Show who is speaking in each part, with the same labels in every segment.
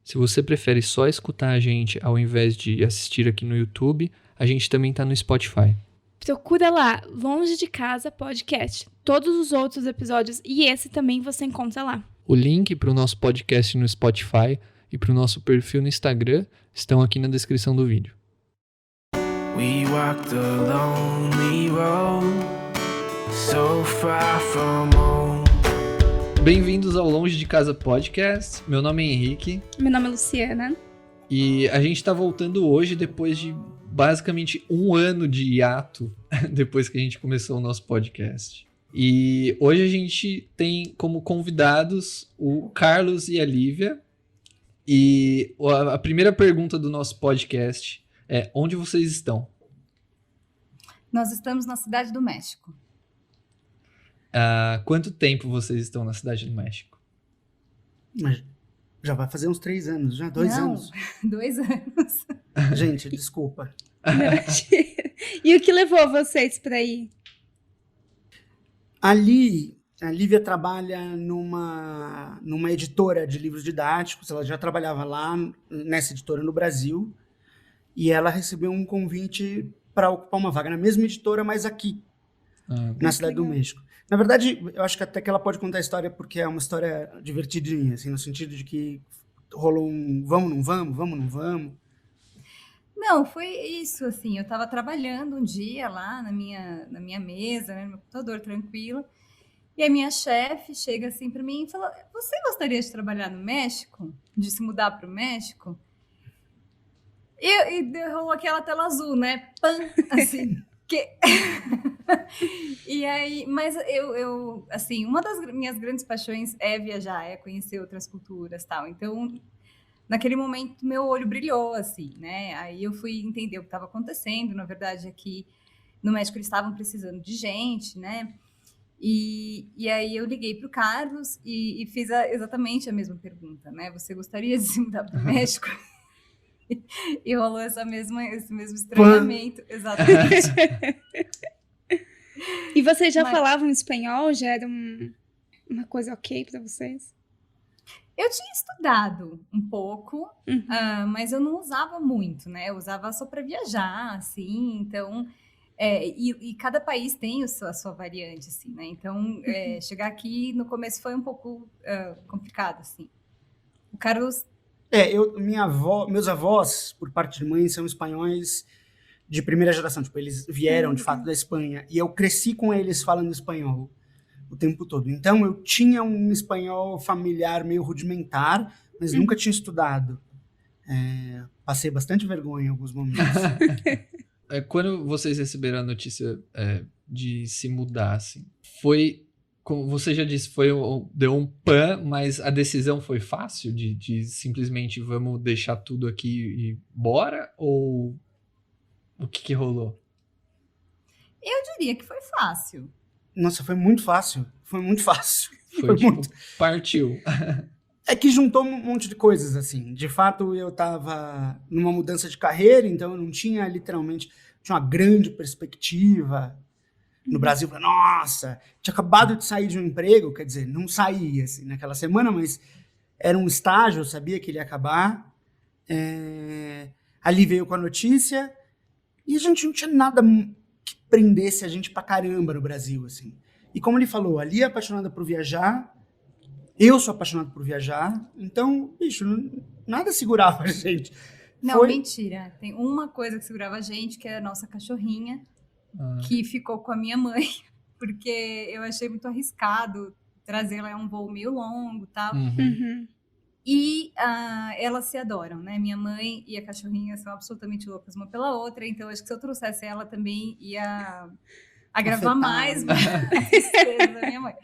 Speaker 1: Se você prefere só escutar a gente ao invés de assistir aqui no YouTube, a gente também tá no Spotify.
Speaker 2: Procura lá, Longe de Casa Podcast. Todos os outros episódios e esse também você encontra lá.
Speaker 1: O link para o nosso podcast no Spotify e para o nosso perfil no Instagram estão aqui na descrição do vídeo.
Speaker 3: We walked the lonely road, so far from home.
Speaker 1: Bem-vindos ao Longe de Casa Podcast. Meu nome é Henrique.
Speaker 2: Meu nome é Luciana.
Speaker 1: E a gente tá voltando hoje depois de basicamente um ano de hiato depois que a gente começou o nosso podcast. E hoje a gente tem como convidados o Carlos e a Lívia. E a primeira pergunta do nosso podcast é: onde vocês estão?
Speaker 4: Nós estamos na Cidade do México.
Speaker 1: Há quanto tempo vocês estão na Cidade do México?
Speaker 5: Mas já vai fazer uns 3 anos, já 2
Speaker 4: Não,
Speaker 5: anos.
Speaker 4: 2 anos.
Speaker 5: Gente, desculpa.
Speaker 2: E o que levou vocês para ir?
Speaker 5: Ali, a Lívia trabalha numa editora de livros didáticos. Ela já trabalhava lá nessa editora no Brasil. E ela recebeu um convite para ocupar uma vaga na mesma editora, mas aqui, na Cidade do México. Na verdade, eu acho que até que ela pode contar a história porque é uma história divertidinha, assim, no sentido de que rolou um vamos, não vamos, vamos, não vamos.
Speaker 4: Não, foi isso, assim, eu estava trabalhando um dia lá na minha mesa, né, no meu computador, tranquila, e a minha chefe chega assim para mim e fala: você gostaria de trabalhar no México? De se mudar para o México? E rolou aquela tela azul, né? Pam! Assim, que... E aí, mas eu, assim, uma das minhas grandes paixões é viajar, é conhecer outras culturas, tal. Então, naquele momento, meu olho brilhou, assim, né? Aí eu fui entender o que estava acontecendo. Na verdade, aqui no México eles estavam precisando de gente, né? E aí eu liguei para o Carlos e fiz exatamente a mesma pergunta, né? Você gostaria de se mudar para o México? E rolou esse mesmo estranhamento. Exatamente.
Speaker 2: E vocês já falavam espanhol? Já era uma coisa ok para vocês?
Speaker 4: Eu tinha estudado um pouco, mas eu não usava muito, né? Eu usava só para viajar, assim, então... e cada país tem a sua variante, assim, né? Então, chegar aqui no começo foi um pouco complicado, assim. O Carlos...
Speaker 5: Meus avós, por parte de mãe, são espanhóis de primeira geração. Tipo, eles vieram, de fato, da Espanha. E eu cresci com eles falando espanhol o tempo todo. Então, eu tinha um espanhol familiar meio rudimentar, mas nunca tinha estudado. Passei bastante vergonha em alguns momentos.
Speaker 1: Quando vocês receberam a notícia de se mudar, assim, foi... Como você já disse, deu um pan, mas a decisão foi fácil de simplesmente vamos deixar tudo aqui e bora? Ou o que rolou?
Speaker 4: Eu diria que foi fácil.
Speaker 5: Nossa, foi muito fácil. Foi muito fácil.
Speaker 1: Foi tipo, muito... partiu.
Speaker 5: É que juntou um monte de coisas, assim. De fato, eu estava numa mudança de carreira, então eu não tinha, literalmente, tinha uma grande perspectiva. No Brasil, nossa, tinha acabado de sair de um emprego, quer dizer, não saí assim, naquela semana, mas era um estágio, eu sabia que ele ia acabar. Ali veio com a notícia e a gente não tinha nada que prendesse a gente pra caramba no Brasil, assim. E como ele falou, ali é apaixonada por viajar, eu sou apaixonado por viajar, então, bicho, nada segurava a gente.
Speaker 4: Não, mentira, tem uma coisa que segurava a gente, que é a nossa cachorrinha, que ficou com a minha mãe, porque eu achei muito arriscado trazê-la a um voo meio longo e tal. E elas se adoram, né? Minha mãe e a cachorrinha são absolutamente loucas uma pela outra, então acho que se eu trouxesse ela também ia agravar mais a tristeza da minha mãe.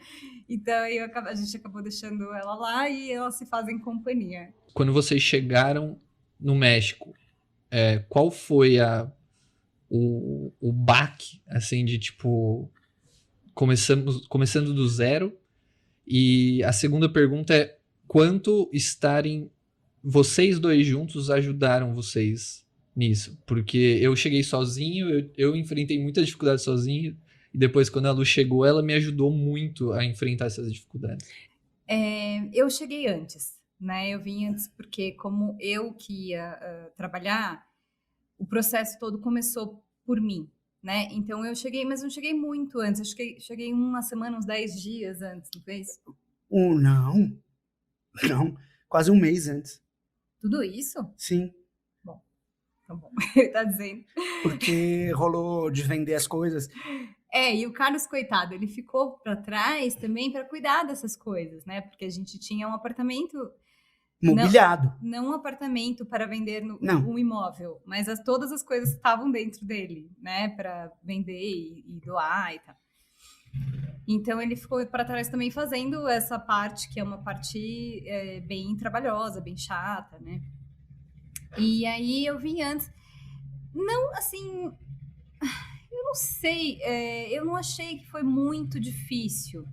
Speaker 4: Então a gente acabou deixando ela lá e elas se fazem companhia.
Speaker 1: Quando vocês chegaram no México, qual foi o baque, assim, de tipo, começando do zero? E a segunda pergunta é: quanto estarem vocês dois juntos ajudaram vocês nisso? Porque eu cheguei sozinho, eu enfrentei muita dificuldade sozinho, e depois, quando a Lu chegou, ela me ajudou muito a enfrentar essas dificuldades.
Speaker 4: Eu cheguei antes, né? Eu vim antes porque, como eu que ia trabalhar, o processo todo começou por mim, né? Então eu cheguei, mas não cheguei muito antes. Eu cheguei uma semana, uns 10 dias antes, não fez?
Speaker 5: Não, quase um mês antes.
Speaker 4: Tudo isso?
Speaker 5: Sim,
Speaker 4: Tá bom, ele tá dizendo.
Speaker 5: porque rolou de vender as coisas.
Speaker 4: E o Carlos, coitado, ele ficou para trás também para cuidar dessas coisas, né? Porque a gente tinha um apartamento,
Speaker 5: Mobiliado.
Speaker 4: não um apartamento para vender
Speaker 5: Não.
Speaker 4: um imóvel, mas todas as coisas estavam dentro dele, né? Para vender e doar e tal. Então ele ficou para trás também fazendo essa parte, que é uma parte bem trabalhosa, bem chata, né? E aí eu vim antes. Não, assim, eu não sei, eu não achei que foi muito difícil.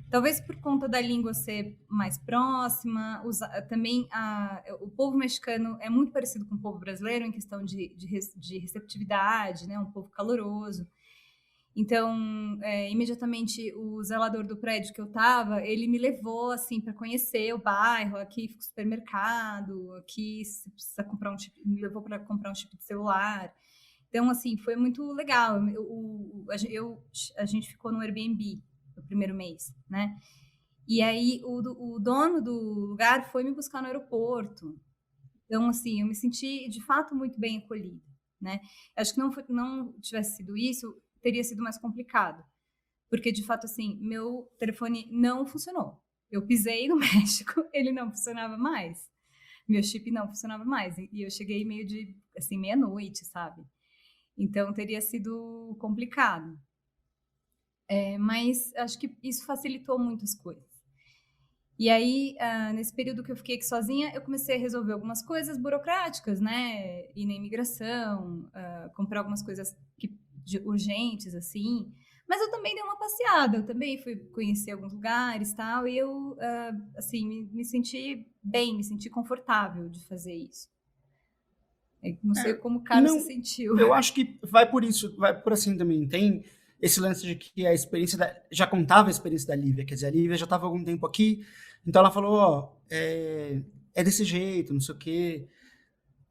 Speaker 4: Talvez por conta da língua ser mais próxima, também o povo mexicano é muito parecido com o povo brasileiro em questão de receptividade, né? Um povo caloroso. Então, imediatamente, o zelador do prédio que eu estava, ele me levou, assim, para conhecer o bairro. Aqui fica o supermercado, aqui você precisa comprar um chip, me levou para comprar um chip de celular. Então, assim, foi muito legal. A gente ficou no Airbnb no primeiro mês, né? E aí, o dono do lugar foi me buscar no aeroporto. Então, assim, eu me senti, de fato, muito bem acolhida, né? Acho que não tivesse sido isso, teria sido mais complicado. Porque, de fato, assim, meu telefone não funcionou. Eu pisei no México, ele não funcionava mais. Meu chip não funcionava mais. E eu cheguei meio de, assim, meia-noite, sabe? Então, teria sido complicado. Mas acho que isso facilitou muitas coisas. E aí, nesse período que eu fiquei aqui sozinha, eu comecei a resolver algumas coisas burocráticas, né? Ir na imigração, comprar algumas coisas urgentes, assim. Mas eu também dei uma passeada, eu também fui conhecer alguns lugares e tal, e eu, assim, me senti bem, me senti confortável de fazer isso. Não sei como o Carlos se sentiu.
Speaker 5: Eu acho que vai por isso, vai por assim também. Tem esse lance de que a experiência já contava a experiência da Lívia, quer dizer, a Lívia já estava há algum tempo aqui, então ela falou, é desse jeito, não sei o quê.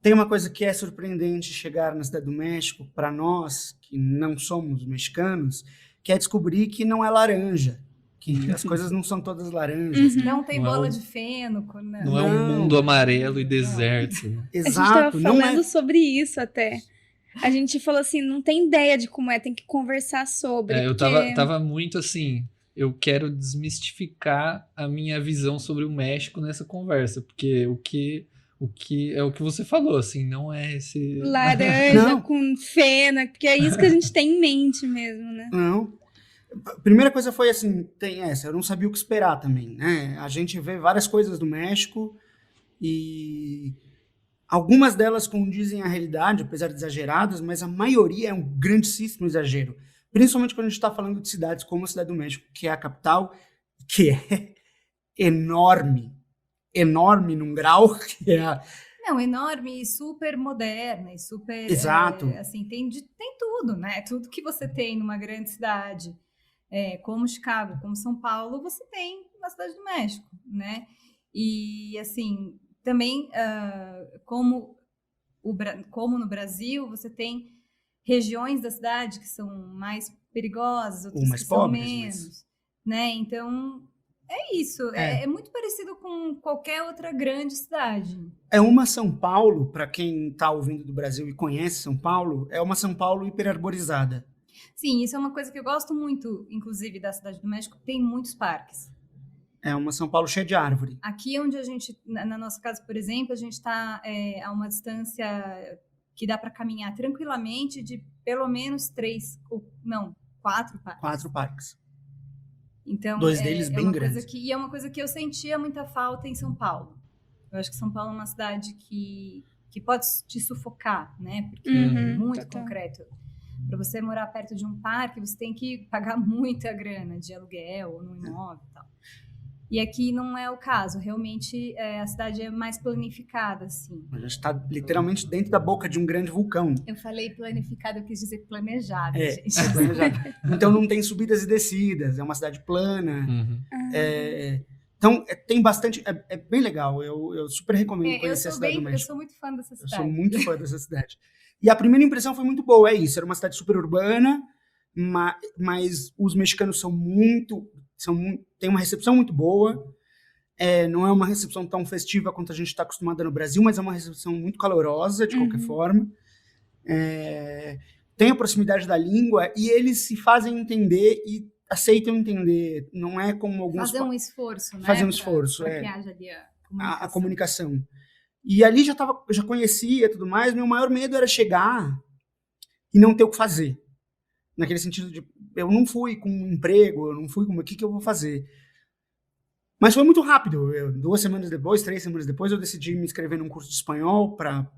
Speaker 5: Tem uma coisa que é surpreendente chegar na Cidade do México, para nós, que não somos mexicanos, que é descobrir que não é laranja, que as coisas não são todas laranjas.
Speaker 4: Não tem bola
Speaker 1: de
Speaker 4: feno.
Speaker 1: Não é um mundo amarelo e deserto. Né?
Speaker 5: Exato.
Speaker 2: A gente tava falando
Speaker 5: não
Speaker 2: sobre isso até. A gente falou assim, não tem ideia de como tem que conversar sobre.
Speaker 1: Eu
Speaker 2: porque...
Speaker 1: tava muito assim, eu quero desmistificar a minha visão sobre o México nessa conversa, porque o que é o que você falou, assim, não é esse...
Speaker 2: Laranja com fena, porque é isso que a gente tem em mente mesmo, né?
Speaker 5: Não. A primeira coisa foi assim, tem essa, eu não sabia o que esperar também, né? A gente vê várias coisas do México e algumas delas condizem à realidade, apesar de exageradas, mas a maioria é um grandíssimo exagero. Principalmente quando a gente está falando de cidades como a Cidade do México, que é a capital, que é enorme num grau que é...
Speaker 4: Não, enorme e super moderna e super...
Speaker 5: Exato.
Speaker 4: Assim, tem tudo, né? Tudo que você tem numa grande cidade, como Chicago, como São Paulo, você tem na Cidade do México, né? E, assim, também, como no Brasil, você tem regiões da cidade que são mais perigosas, outras
Speaker 5: mais
Speaker 4: que
Speaker 5: pobres,
Speaker 4: são menos, né? Então... É isso, é muito parecido com qualquer outra grande cidade.
Speaker 5: É uma São Paulo, para quem está ouvindo do Brasil e conhece São Paulo, é uma São Paulo hiperarborizada.
Speaker 4: Sim, isso é uma coisa que eu gosto muito, inclusive, da Cidade do México, tem muitos parques.
Speaker 5: É uma São Paulo cheia de árvore.
Speaker 4: Aqui onde a gente, na nossa casa, por exemplo, a gente está a uma distância que dá para caminhar tranquilamente de pelo menos 4 parques.
Speaker 5: 4 parques.
Speaker 4: Então,
Speaker 5: 2 deles bem grandes.
Speaker 4: E é uma coisa que eu sentia muita falta em São Paulo. Eu acho que São Paulo é uma cidade que pode te sufocar, né? Porque é muito concreto. Para você morar perto de um parque, você tem que pagar muita grana de aluguel ou no imóvel e tal. E aqui não é o caso. Realmente, a cidade é mais planificada, assim.
Speaker 5: A gente está literalmente dentro da boca de um grande vulcão.
Speaker 4: Eu falei planificada, eu quis dizer planejada, gente.
Speaker 5: É planejado. Então não tem subidas e descidas, é uma cidade plana. Então, tem bastante... É bem legal. Eu super recomendo
Speaker 4: Eu
Speaker 5: conhecer a Cidade do
Speaker 4: eu
Speaker 5: México.
Speaker 4: sou muito fã dessa
Speaker 5: Eu sou
Speaker 4: cidade.
Speaker 5: muito fã dessa cidade. E a primeira impressão foi muito boa, é isso. Era uma cidade super urbana, mas os mexicanos têm uma recepção muito boa. Não é uma recepção tão festiva quanto a gente está acostumado no Brasil, mas é uma recepção muito calorosa, de qualquer forma. Tem a proximidade da língua e eles se fazem entender e aceitam entender. Não é como alguns...
Speaker 4: Fazer um esforço, né?
Speaker 5: Fazer um esforço,
Speaker 4: pra que haja ali
Speaker 5: a comunicação. E ali eu já conhecia e tudo mais. Meu maior medo era chegar e não ter o que fazer. Naquele sentido de, eu não fui com um emprego, eu não fui com o que eu vou fazer. Mas foi muito rápido. 2 semanas depois, 3 semanas depois, eu decidi me inscrever num curso de espanhol para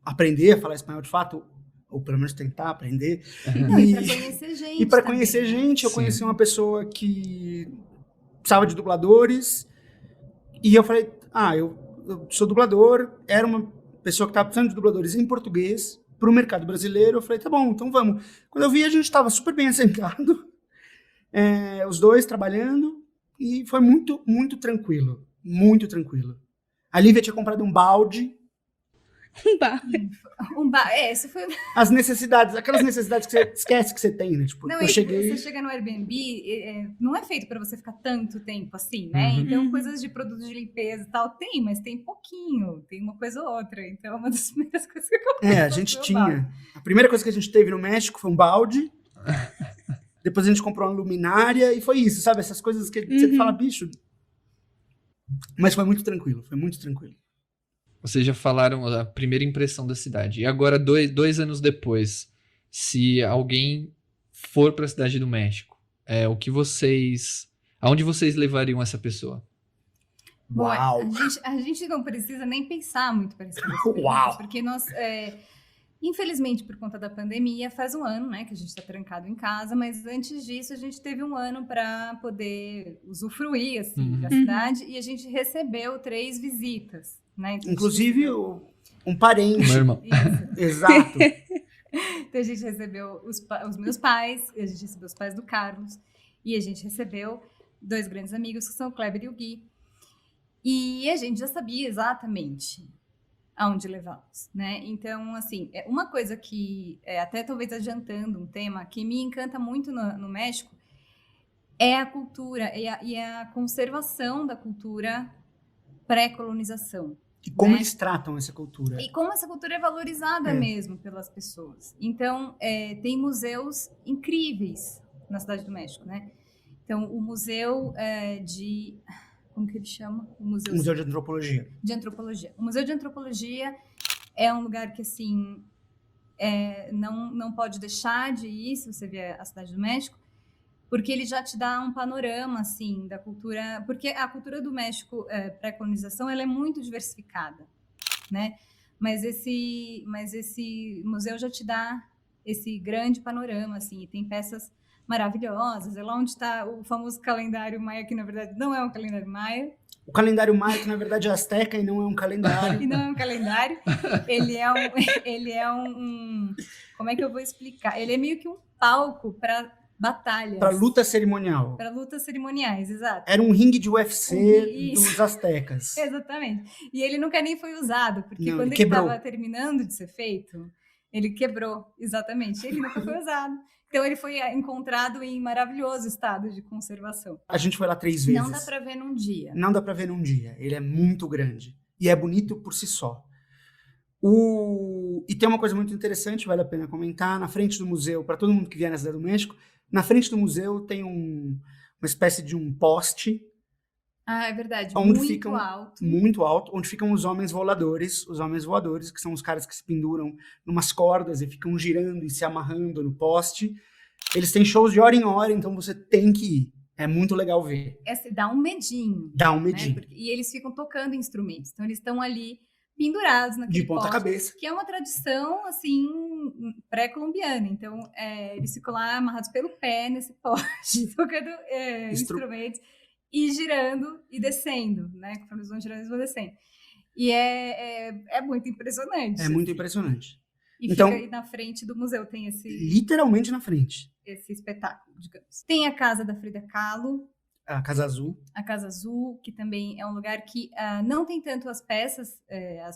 Speaker 5: aprender a falar espanhol de fato, ou pelo menos tentar aprender.
Speaker 4: E para conhecer gente.
Speaker 5: E para
Speaker 4: também,
Speaker 5: conhecer
Speaker 4: né?
Speaker 5: gente, eu
Speaker 1: Sim.
Speaker 5: conheci uma pessoa que precisava de dubladores. E eu falei, eu sou dublador. Era uma pessoa que estava precisando de dubladores em português para o mercado brasileiro. Eu falei, tá bom, então vamos. Quando eu vi, a gente estava super bem assentado, os dois trabalhando, e foi muito, muito tranquilo. Muito tranquilo. A Lívia tinha comprado um balde.
Speaker 4: Isso foi...
Speaker 5: As necessidades, aquelas necessidades que você esquece que você tem, né? Tipo,
Speaker 4: Não,
Speaker 5: eu cheguei...
Speaker 4: Você chega no Airbnb, não é feito para você ficar tanto tempo assim, né? Então, coisas de produtos de limpeza e tal, tem, mas tem pouquinho, tem uma coisa ou outra. Então, é uma das primeiras coisas que eu comprei.
Speaker 5: A gente tinha... A primeira coisa que a gente teve no México foi um balde. Depois a gente comprou uma luminária e foi isso, sabe? Essas coisas que você fala, bicho... Mas foi muito tranquilo, foi muito tranquilo.
Speaker 1: Vocês já falaram a primeira impressão da cidade. E agora, 2 anos depois, se alguém for para a cidade do México, aonde vocês levariam essa pessoa?
Speaker 4: Bom,
Speaker 5: Uau!
Speaker 4: a gente não precisa nem pensar muito para esse
Speaker 5: Uau!
Speaker 4: porque nós, infelizmente, por conta da pandemia, faz 1 ano, né, que a gente está trancado em casa, mas antes disso a gente teve 1 ano para poder usufruir assim, da cidade, e a gente recebeu 3 visitas, né? Então,
Speaker 5: Inclusive, um parente.
Speaker 1: Meu irmão.
Speaker 4: Isso.
Speaker 5: Exato.
Speaker 4: Então a gente recebeu os meus pais, a gente recebeu os pais do Carlos, e a gente recebeu 2 grandes amigos, que são o Kleber e o Gui. E a gente já sabia exatamente aonde levá-los, né? Então, assim, uma coisa que, até talvez adiantando um tema, que me encanta muito no México, é a cultura e a conservação da cultura pré-colonização.
Speaker 5: E como
Speaker 4: né?
Speaker 5: eles tratam essa cultura.
Speaker 4: E como essa cultura é valorizada mesmo pelas pessoas. Então, tem museus incríveis na Cidade do México, né? Então, o museu de... Como que ele chama? O
Speaker 5: Museu de Antropologia.
Speaker 4: De Antropologia. O Museu de Antropologia é um lugar que, assim, não pode deixar de ir se você vier à Cidade do México, porque ele já te dá um panorama, assim, da cultura... Porque a cultura do México, pré-colonização, ela é muito diversificada, né? Mas esse museu já te dá esse grande panorama, assim, e tem peças maravilhosas. É lá onde está o famoso calendário maia, que na verdade não é um calendário maia.
Speaker 5: O calendário maia, que na verdade é asteca e não é um calendário.
Speaker 4: E não é um calendário. Ele é um... Como é que eu vou explicar? Ele é meio que um palco para batalhas.
Speaker 5: Para luta cerimonial.
Speaker 4: Para lutas cerimoniais, exato.
Speaker 5: Era um ringue de UFC dos astecas.
Speaker 4: Exatamente. E ele nunca nem foi usado, porque
Speaker 5: Não,
Speaker 4: quando ele estava terminando de ser feito, ele quebrou. Exatamente. Ele nunca foi usado. Então, ele foi encontrado em maravilhoso estado de conservação.
Speaker 5: A gente foi lá 3 vezes.
Speaker 4: Não dá para ver num dia.
Speaker 5: Não dá para ver num dia. Ele é muito grande. E é bonito por si só. E tem uma coisa muito interessante, vale a pena comentar. Na frente do museu, para todo mundo que vier na Cidade do México, na frente do museu tem uma espécie de um poste.
Speaker 4: Ah, é verdade.
Speaker 5: Muito alto, onde ficam os homens voadores. Os homens voadores, que são os caras que se penduram numas cordas e ficam girando e se amarrando no poste. Eles têm shows de hora em hora, então você tem que ir. É muito legal ver.
Speaker 4: Dá um medinho.
Speaker 5: Dá um medinho.
Speaker 4: Né? E eles ficam tocando instrumentos. Então, eles estão ali pendurados naquele
Speaker 5: de ponta cabeça.
Speaker 4: Que é uma tradição, assim, pré-colombiana. Então, eles ficam lá amarrados pelo pé nesse poste, tocando instrumentos. E girando e descendo, né? Conforme eles vão girando, eles vão descendo. E é muito impressionante.
Speaker 5: É muito impressionante.
Speaker 4: E então, fica aí na frente do museu, tem esse...
Speaker 5: Literalmente na frente.
Speaker 4: Esse espetáculo, digamos. Tem a casa da Frida Kahlo.
Speaker 5: a Casa Azul.
Speaker 4: A Casa Azul, que também é um lugar que não tem tanto as peças,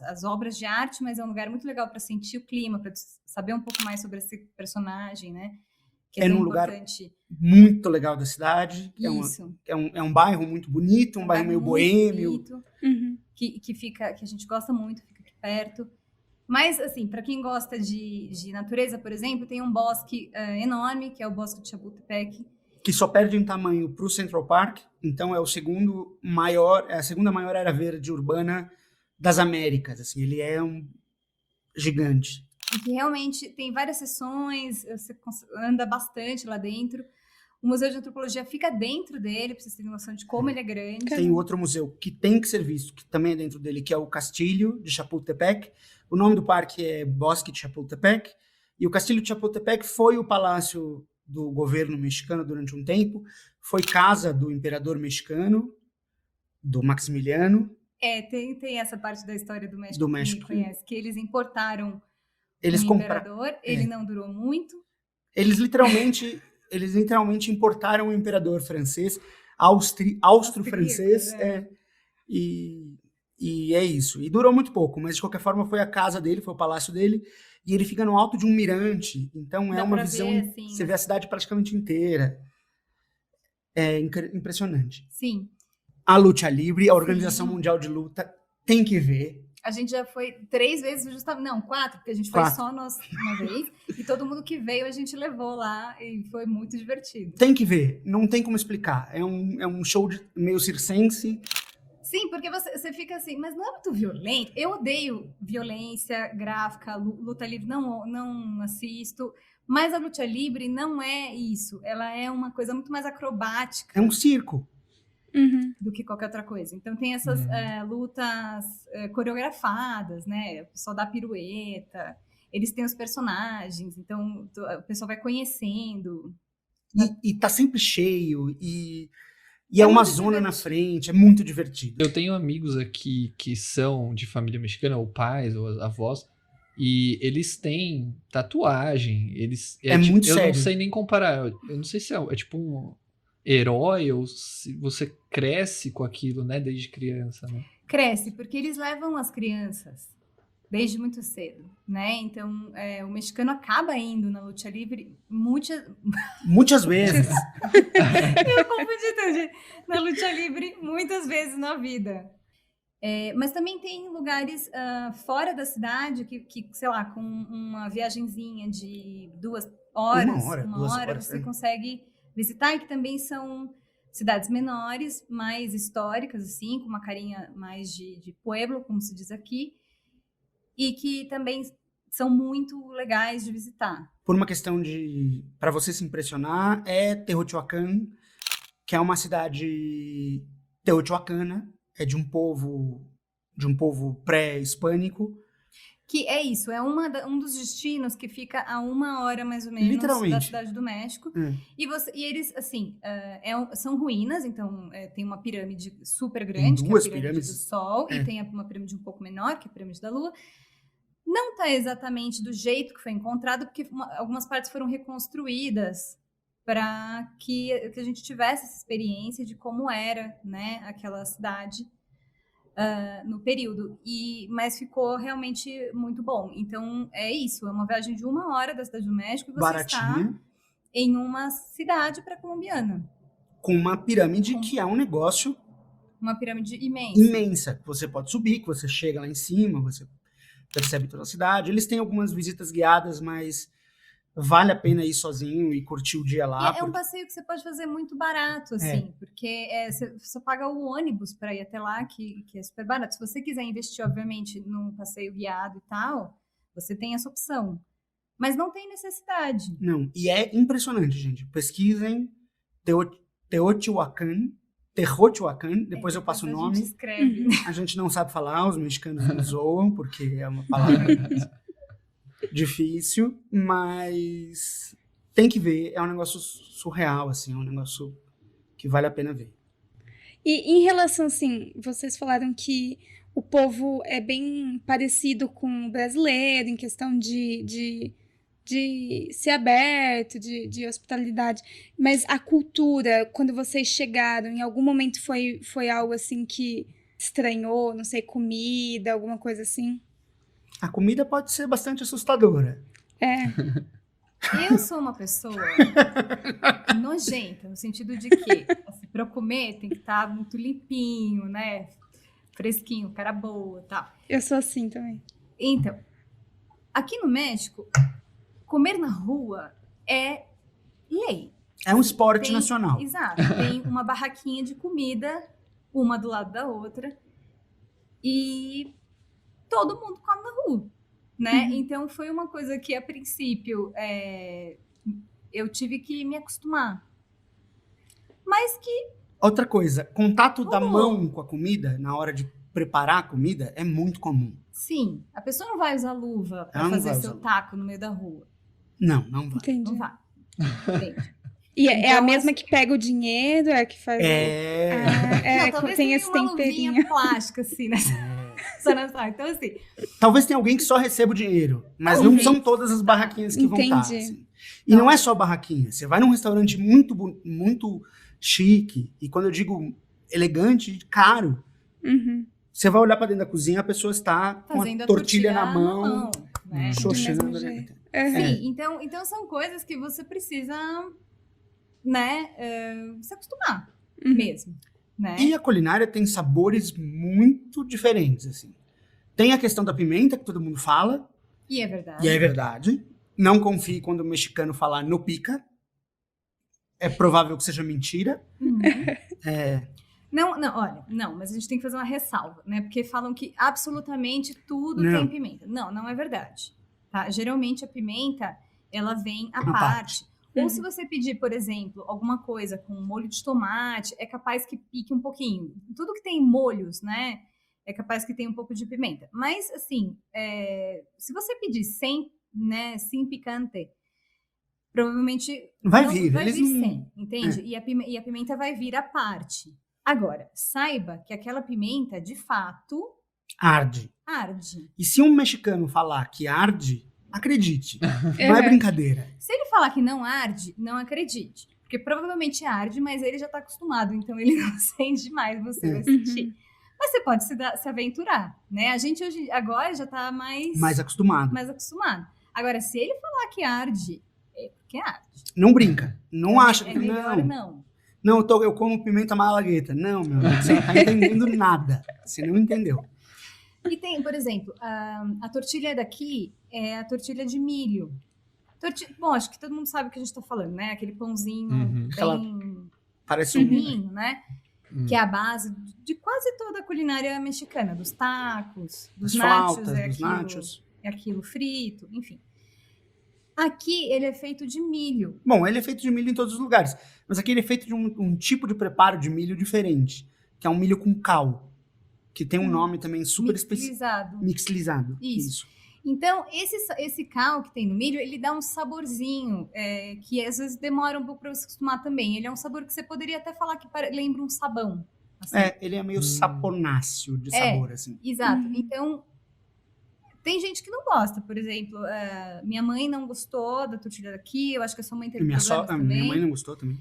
Speaker 4: as obras de arte, mas é um lugar muito legal para sentir o clima, para saber um pouco mais sobre esse personagem, né? Que
Speaker 5: É
Speaker 4: tão
Speaker 5: num lugar
Speaker 4: importante.
Speaker 5: muito legal da cidade.
Speaker 4: Isso.
Speaker 5: É um bairro muito bonito, um bairro meio
Speaker 4: muito
Speaker 5: boêmio.
Speaker 4: bonito,
Speaker 2: Uhum.
Speaker 4: que a gente gosta muito, fica aqui perto. Mas, assim, para quem gosta de natureza, por exemplo, tem um bosque enorme, que é o Bosque de Chapultepec.
Speaker 5: Que só perde em tamanho para o Central Park. Então, é a segunda maior área verde urbana das Américas. Assim, ele é um gigante.
Speaker 4: E que realmente tem várias sessões, você anda bastante lá dentro. O Museu de Antropologia fica dentro dele, para vocês terem noção de como ele é grande.
Speaker 5: Tem outro museu que tem que ser visto, que também é dentro dele, que é o Castilho de Chapultepec. O nome do parque é Bosque de Chapultepec. E o Castilho de Chapultepec foi o palácio do governo mexicano durante um tempo. Foi casa do imperador mexicano, do Maximiliano.
Speaker 4: Tem essa parte da história do México
Speaker 5: Do
Speaker 4: que
Speaker 5: México.
Speaker 4: ninguém conhece, que eles importaram
Speaker 5: Eles
Speaker 4: um
Speaker 5: compraram.
Speaker 4: imperador, ele não durou muito.
Speaker 5: Eles literalmente importaram o imperador francês, austro-francês, e é isso. E durou muito pouco, mas de qualquer forma foi a casa dele, foi o palácio dele, e ele fica no alto de um mirante, então é
Speaker 4: Dá
Speaker 5: uma
Speaker 4: pra
Speaker 5: visão,
Speaker 4: ver, assim,
Speaker 5: você vê a cidade praticamente inteira. É impressionante.
Speaker 4: Sim.
Speaker 5: A Lucha Livre, a Organização
Speaker 4: Sim.
Speaker 5: Mundial de Luta, tem que ver.
Speaker 4: A gente já foi 3 vezes, justamente, não, 4, porque a gente foi
Speaker 5: 4.
Speaker 4: só nós uma vez, e todo mundo que veio a gente levou lá, e foi muito divertido.
Speaker 5: Tem que ver, não tem como explicar. É um show meio circense.
Speaker 4: Sim, porque você fica assim, mas não é muito violento? Eu odeio violência gráfica, luta livre, não assisto, mas a luta livre não é isso, ela é uma coisa muito mais acrobática
Speaker 5: É um circo.
Speaker 2: Uhum.
Speaker 4: do que qualquer outra coisa. Então tem essas lutas coreografadas, né? O pessoal dá pirueta, eles têm os personagens, então o pessoal vai conhecendo.
Speaker 5: E tá sempre cheio, e é uma
Speaker 4: muito
Speaker 5: zona na
Speaker 4: divertido.
Speaker 5: frente, é muito divertido.
Speaker 1: Eu tenho amigos aqui que são de família mexicana, ou pais, ou avós, e eles têm tatuagem.
Speaker 5: É muito
Speaker 1: eu
Speaker 5: sério.
Speaker 1: não sei nem comparar. Eu não sei se é tipo um herói ou se você cresce com aquilo, né, desde criança, né?
Speaker 4: Cresce, porque eles levam as crianças desde muito cedo, né? Então o mexicano acaba indo na luta livre
Speaker 5: Muitas vezes.
Speaker 4: Eu confundi tudo. Na luta livre, muitas vezes na vida. Mas também tem lugares fora da cidade que, sei lá, com uma viagenzinha de 2 horas,
Speaker 5: Duas horas,
Speaker 4: você consegue visitar, e que também são cidades menores, mais históricas, assim, com uma carinha mais de pueblo, como se diz aqui, e que também são muito legais de visitar.
Speaker 5: Por uma questão para você se impressionar, é Teotihuacan, que é uma cidade teotihuacana, é de um povo pré-hispânico.
Speaker 4: Que é isso, é um dos destinos que fica a 1 hora, mais ou menos,
Speaker 5: Literalmente.
Speaker 4: da cidade do México. E eles, assim, são ruínas, então tem uma pirâmide super grande,
Speaker 5: duas
Speaker 4: que é a pirâmide do
Speaker 5: pirâmides.
Speaker 4: Sol, e tem uma pirâmide um pouco menor, que é a pirâmide da Lua. Não está exatamente do jeito que foi encontrado, porque algumas partes foram reconstruídas para que a gente tivesse essa experiência de como era, né, aquela cidade no período, mas ficou realmente muito bom. Então é isso, é uma viagem de 1 hora da cidade do México, e você
Speaker 5: Baratinha,
Speaker 4: está em uma cidade pré-colombiana,
Speaker 5: com uma pirâmide que é um negócio
Speaker 4: uma pirâmide imensa.
Speaker 5: imensa, que você pode subir, que você chega lá em cima, você percebe toda a cidade. Eles têm algumas visitas guiadas, mas vale a pena ir sozinho e curtir o dia lá.
Speaker 4: É um passeio que você pode fazer muito barato, assim, porque você só paga o ônibus para ir até lá, que é super barato. Se você quiser investir, obviamente, num passeio guiado e tal, você tem essa opção. Mas não tem necessidade.
Speaker 5: Não, e é impressionante, gente. Pesquisem Teotihuacan, depois eu passo o
Speaker 4: A
Speaker 5: nome.
Speaker 4: gente escreve.
Speaker 5: A gente não sabe falar, os mexicanos nos zoam, porque é uma palavra difícil, mas tem que ver, é um negócio surreal, assim, é um negócio que vale a pena ver.
Speaker 2: E em relação, assim, vocês falaram que o povo é bem parecido com o brasileiro em questão de de ser aberto, de hospitalidade. Mas a cultura, quando vocês chegaram, em algum momento foi algo assim que estranhou, não sei, comida, alguma coisa assim?
Speaker 5: A comida pode ser bastante assustadora.
Speaker 2: É.
Speaker 4: Eu sou uma pessoa nojenta, no sentido de que, assim, para eu comer tem que estar muito limpinho, né? Fresquinho, cara boa, tal.
Speaker 2: Eu sou assim também.
Speaker 4: Então, aqui no México, comer na rua é lei.
Speaker 5: É um esporte
Speaker 4: Tem-
Speaker 5: nacional.
Speaker 4: Exato. Tem uma barraquinha de comida, uma do lado da outra, e todo mundo come na rua, né?
Speaker 2: Uhum.
Speaker 4: Então foi uma coisa que, a princípio, eu tive que me acostumar. Mas que
Speaker 5: Outra coisa, contato da
Speaker 4: Rolou.
Speaker 5: mão com a comida na hora de preparar a comida é muito comum.
Speaker 4: sim, a pessoa não vai usar luva para
Speaker 5: Ela não
Speaker 4: fazer
Speaker 5: vai
Speaker 4: seu
Speaker 5: usar
Speaker 4: taco no meio da rua.
Speaker 5: Não vai.
Speaker 2: Entendi.
Speaker 4: Não vai. Entende?
Speaker 2: E é a
Speaker 4: Então,
Speaker 2: mesma que pega o dinheiro, é a que faz...
Speaker 5: É.
Speaker 4: Não, talvez
Speaker 2: tem
Speaker 4: tenha
Speaker 2: esse
Speaker 4: uma
Speaker 2: temperinho.
Speaker 4: luvinha plástica, assim, né? Só na sala. Então, assim,
Speaker 5: Talvez tenha alguém que só receba o dinheiro, mas não
Speaker 2: Uhum.
Speaker 5: são todas as barraquinhas que vão estar.
Speaker 2: Entendi.
Speaker 5: Assim. E não é só barraquinha. Você vai num restaurante muito chique, e quando eu digo elegante, caro,
Speaker 2: Uhum.
Speaker 5: você vai olhar pra dentro da cozinha, a pessoa está com
Speaker 4: fazendo
Speaker 5: a
Speaker 4: a
Speaker 5: tortilha na mão,
Speaker 4: né?
Speaker 5: xoxando.
Speaker 2: Do mesmo
Speaker 5: né?
Speaker 2: jeito.
Speaker 4: Sim, então são coisas que você precisa, né, se acostumar
Speaker 2: Uhum.
Speaker 4: mesmo, né?
Speaker 5: E a culinária tem sabores muito diferentes, assim. Tem a questão da pimenta, que todo mundo fala,
Speaker 4: E é verdade.
Speaker 5: e é verdade. Não confie quando o mexicano falar no pica. É provável que seja mentira.
Speaker 4: Uhum.
Speaker 5: É,
Speaker 4: Não, olha, não, mas a gente tem que fazer uma ressalva, né? Porque falam que absolutamente tudo
Speaker 5: Não.
Speaker 4: tem pimenta. Não é verdade. Tá? Geralmente a pimenta, ela vem à
Speaker 5: À
Speaker 4: parte. Ou
Speaker 2: Uhum.
Speaker 4: se você pedir, por exemplo, alguma coisa com molho de tomate, é capaz que pique um pouquinho. Tudo que tem molhos, né? É capaz que tenha um pouco de pimenta. Mas, assim, se você pedir sem picante, provavelmente
Speaker 5: Vai
Speaker 4: não-
Speaker 5: vir,
Speaker 4: vai
Speaker 5: eles
Speaker 4: vir
Speaker 5: não-
Speaker 4: sem, entende? E a pimenta vai vir à parte. Agora, saiba que aquela pimenta, de fato,
Speaker 5: arde.
Speaker 4: arde.
Speaker 5: E se um mexicano falar que arde, acredite. Não é
Speaker 2: Uhum.
Speaker 5: brincadeira.
Speaker 4: Se ele falar que não arde, não acredite. Porque provavelmente arde, mas ele já está acostumado, então ele não sente mais, você vai sentir.
Speaker 2: Uhum.
Speaker 4: Mas você pode se aventurar, né? A gente agora já está
Speaker 5: Mais acostumado.
Speaker 4: mais acostumado. Agora, se ele falar que arde, é porque arde.
Speaker 5: Não brinca. Não acha
Speaker 4: É
Speaker 5: que
Speaker 4: melhor não.
Speaker 5: Não, eu como pimenta malagueta. Não, meu amigo, você não tá entendendo nada. Você não entendeu.
Speaker 4: E tem, por exemplo, a tortilha daqui é a tortilha de milho. Bom, acho que todo mundo sabe o que a gente tá falando, né? Aquele pãozinho
Speaker 1: Uhum.
Speaker 4: bem
Speaker 5: Parece um...
Speaker 4: fininho, né?
Speaker 1: Hum.
Speaker 4: Que é a base de quase toda a culinária mexicana. Dos tacos, dos
Speaker 5: Das
Speaker 4: nachos,
Speaker 5: flautas, dos nachos.
Speaker 4: é aquilo frito, enfim. Aqui ele é feito de milho.
Speaker 5: Bom, ele é feito de milho em todos os lugares. Mas aqui ele é feito de um tipo de preparo de milho diferente. Que é um milho com cal. Que tem um nome também super específico.
Speaker 4: Mixilizado.
Speaker 5: Mixilizado.
Speaker 4: Isso. Então, esse cal que tem no milho, ele dá um saborzinho, que às vezes demora um pouco para você acostumar também. Ele é um sabor que você poderia até falar que lembra um sabão. assim.
Speaker 5: Ele é meio saponáceo de sabor, assim.
Speaker 4: Exato.
Speaker 2: Uhum.
Speaker 4: Então, tem gente que não gosta. Por exemplo, minha mãe não gostou da tortilha daqui, eu acho que a sua mãe teve problemas também.
Speaker 5: Minha mãe não gostou também.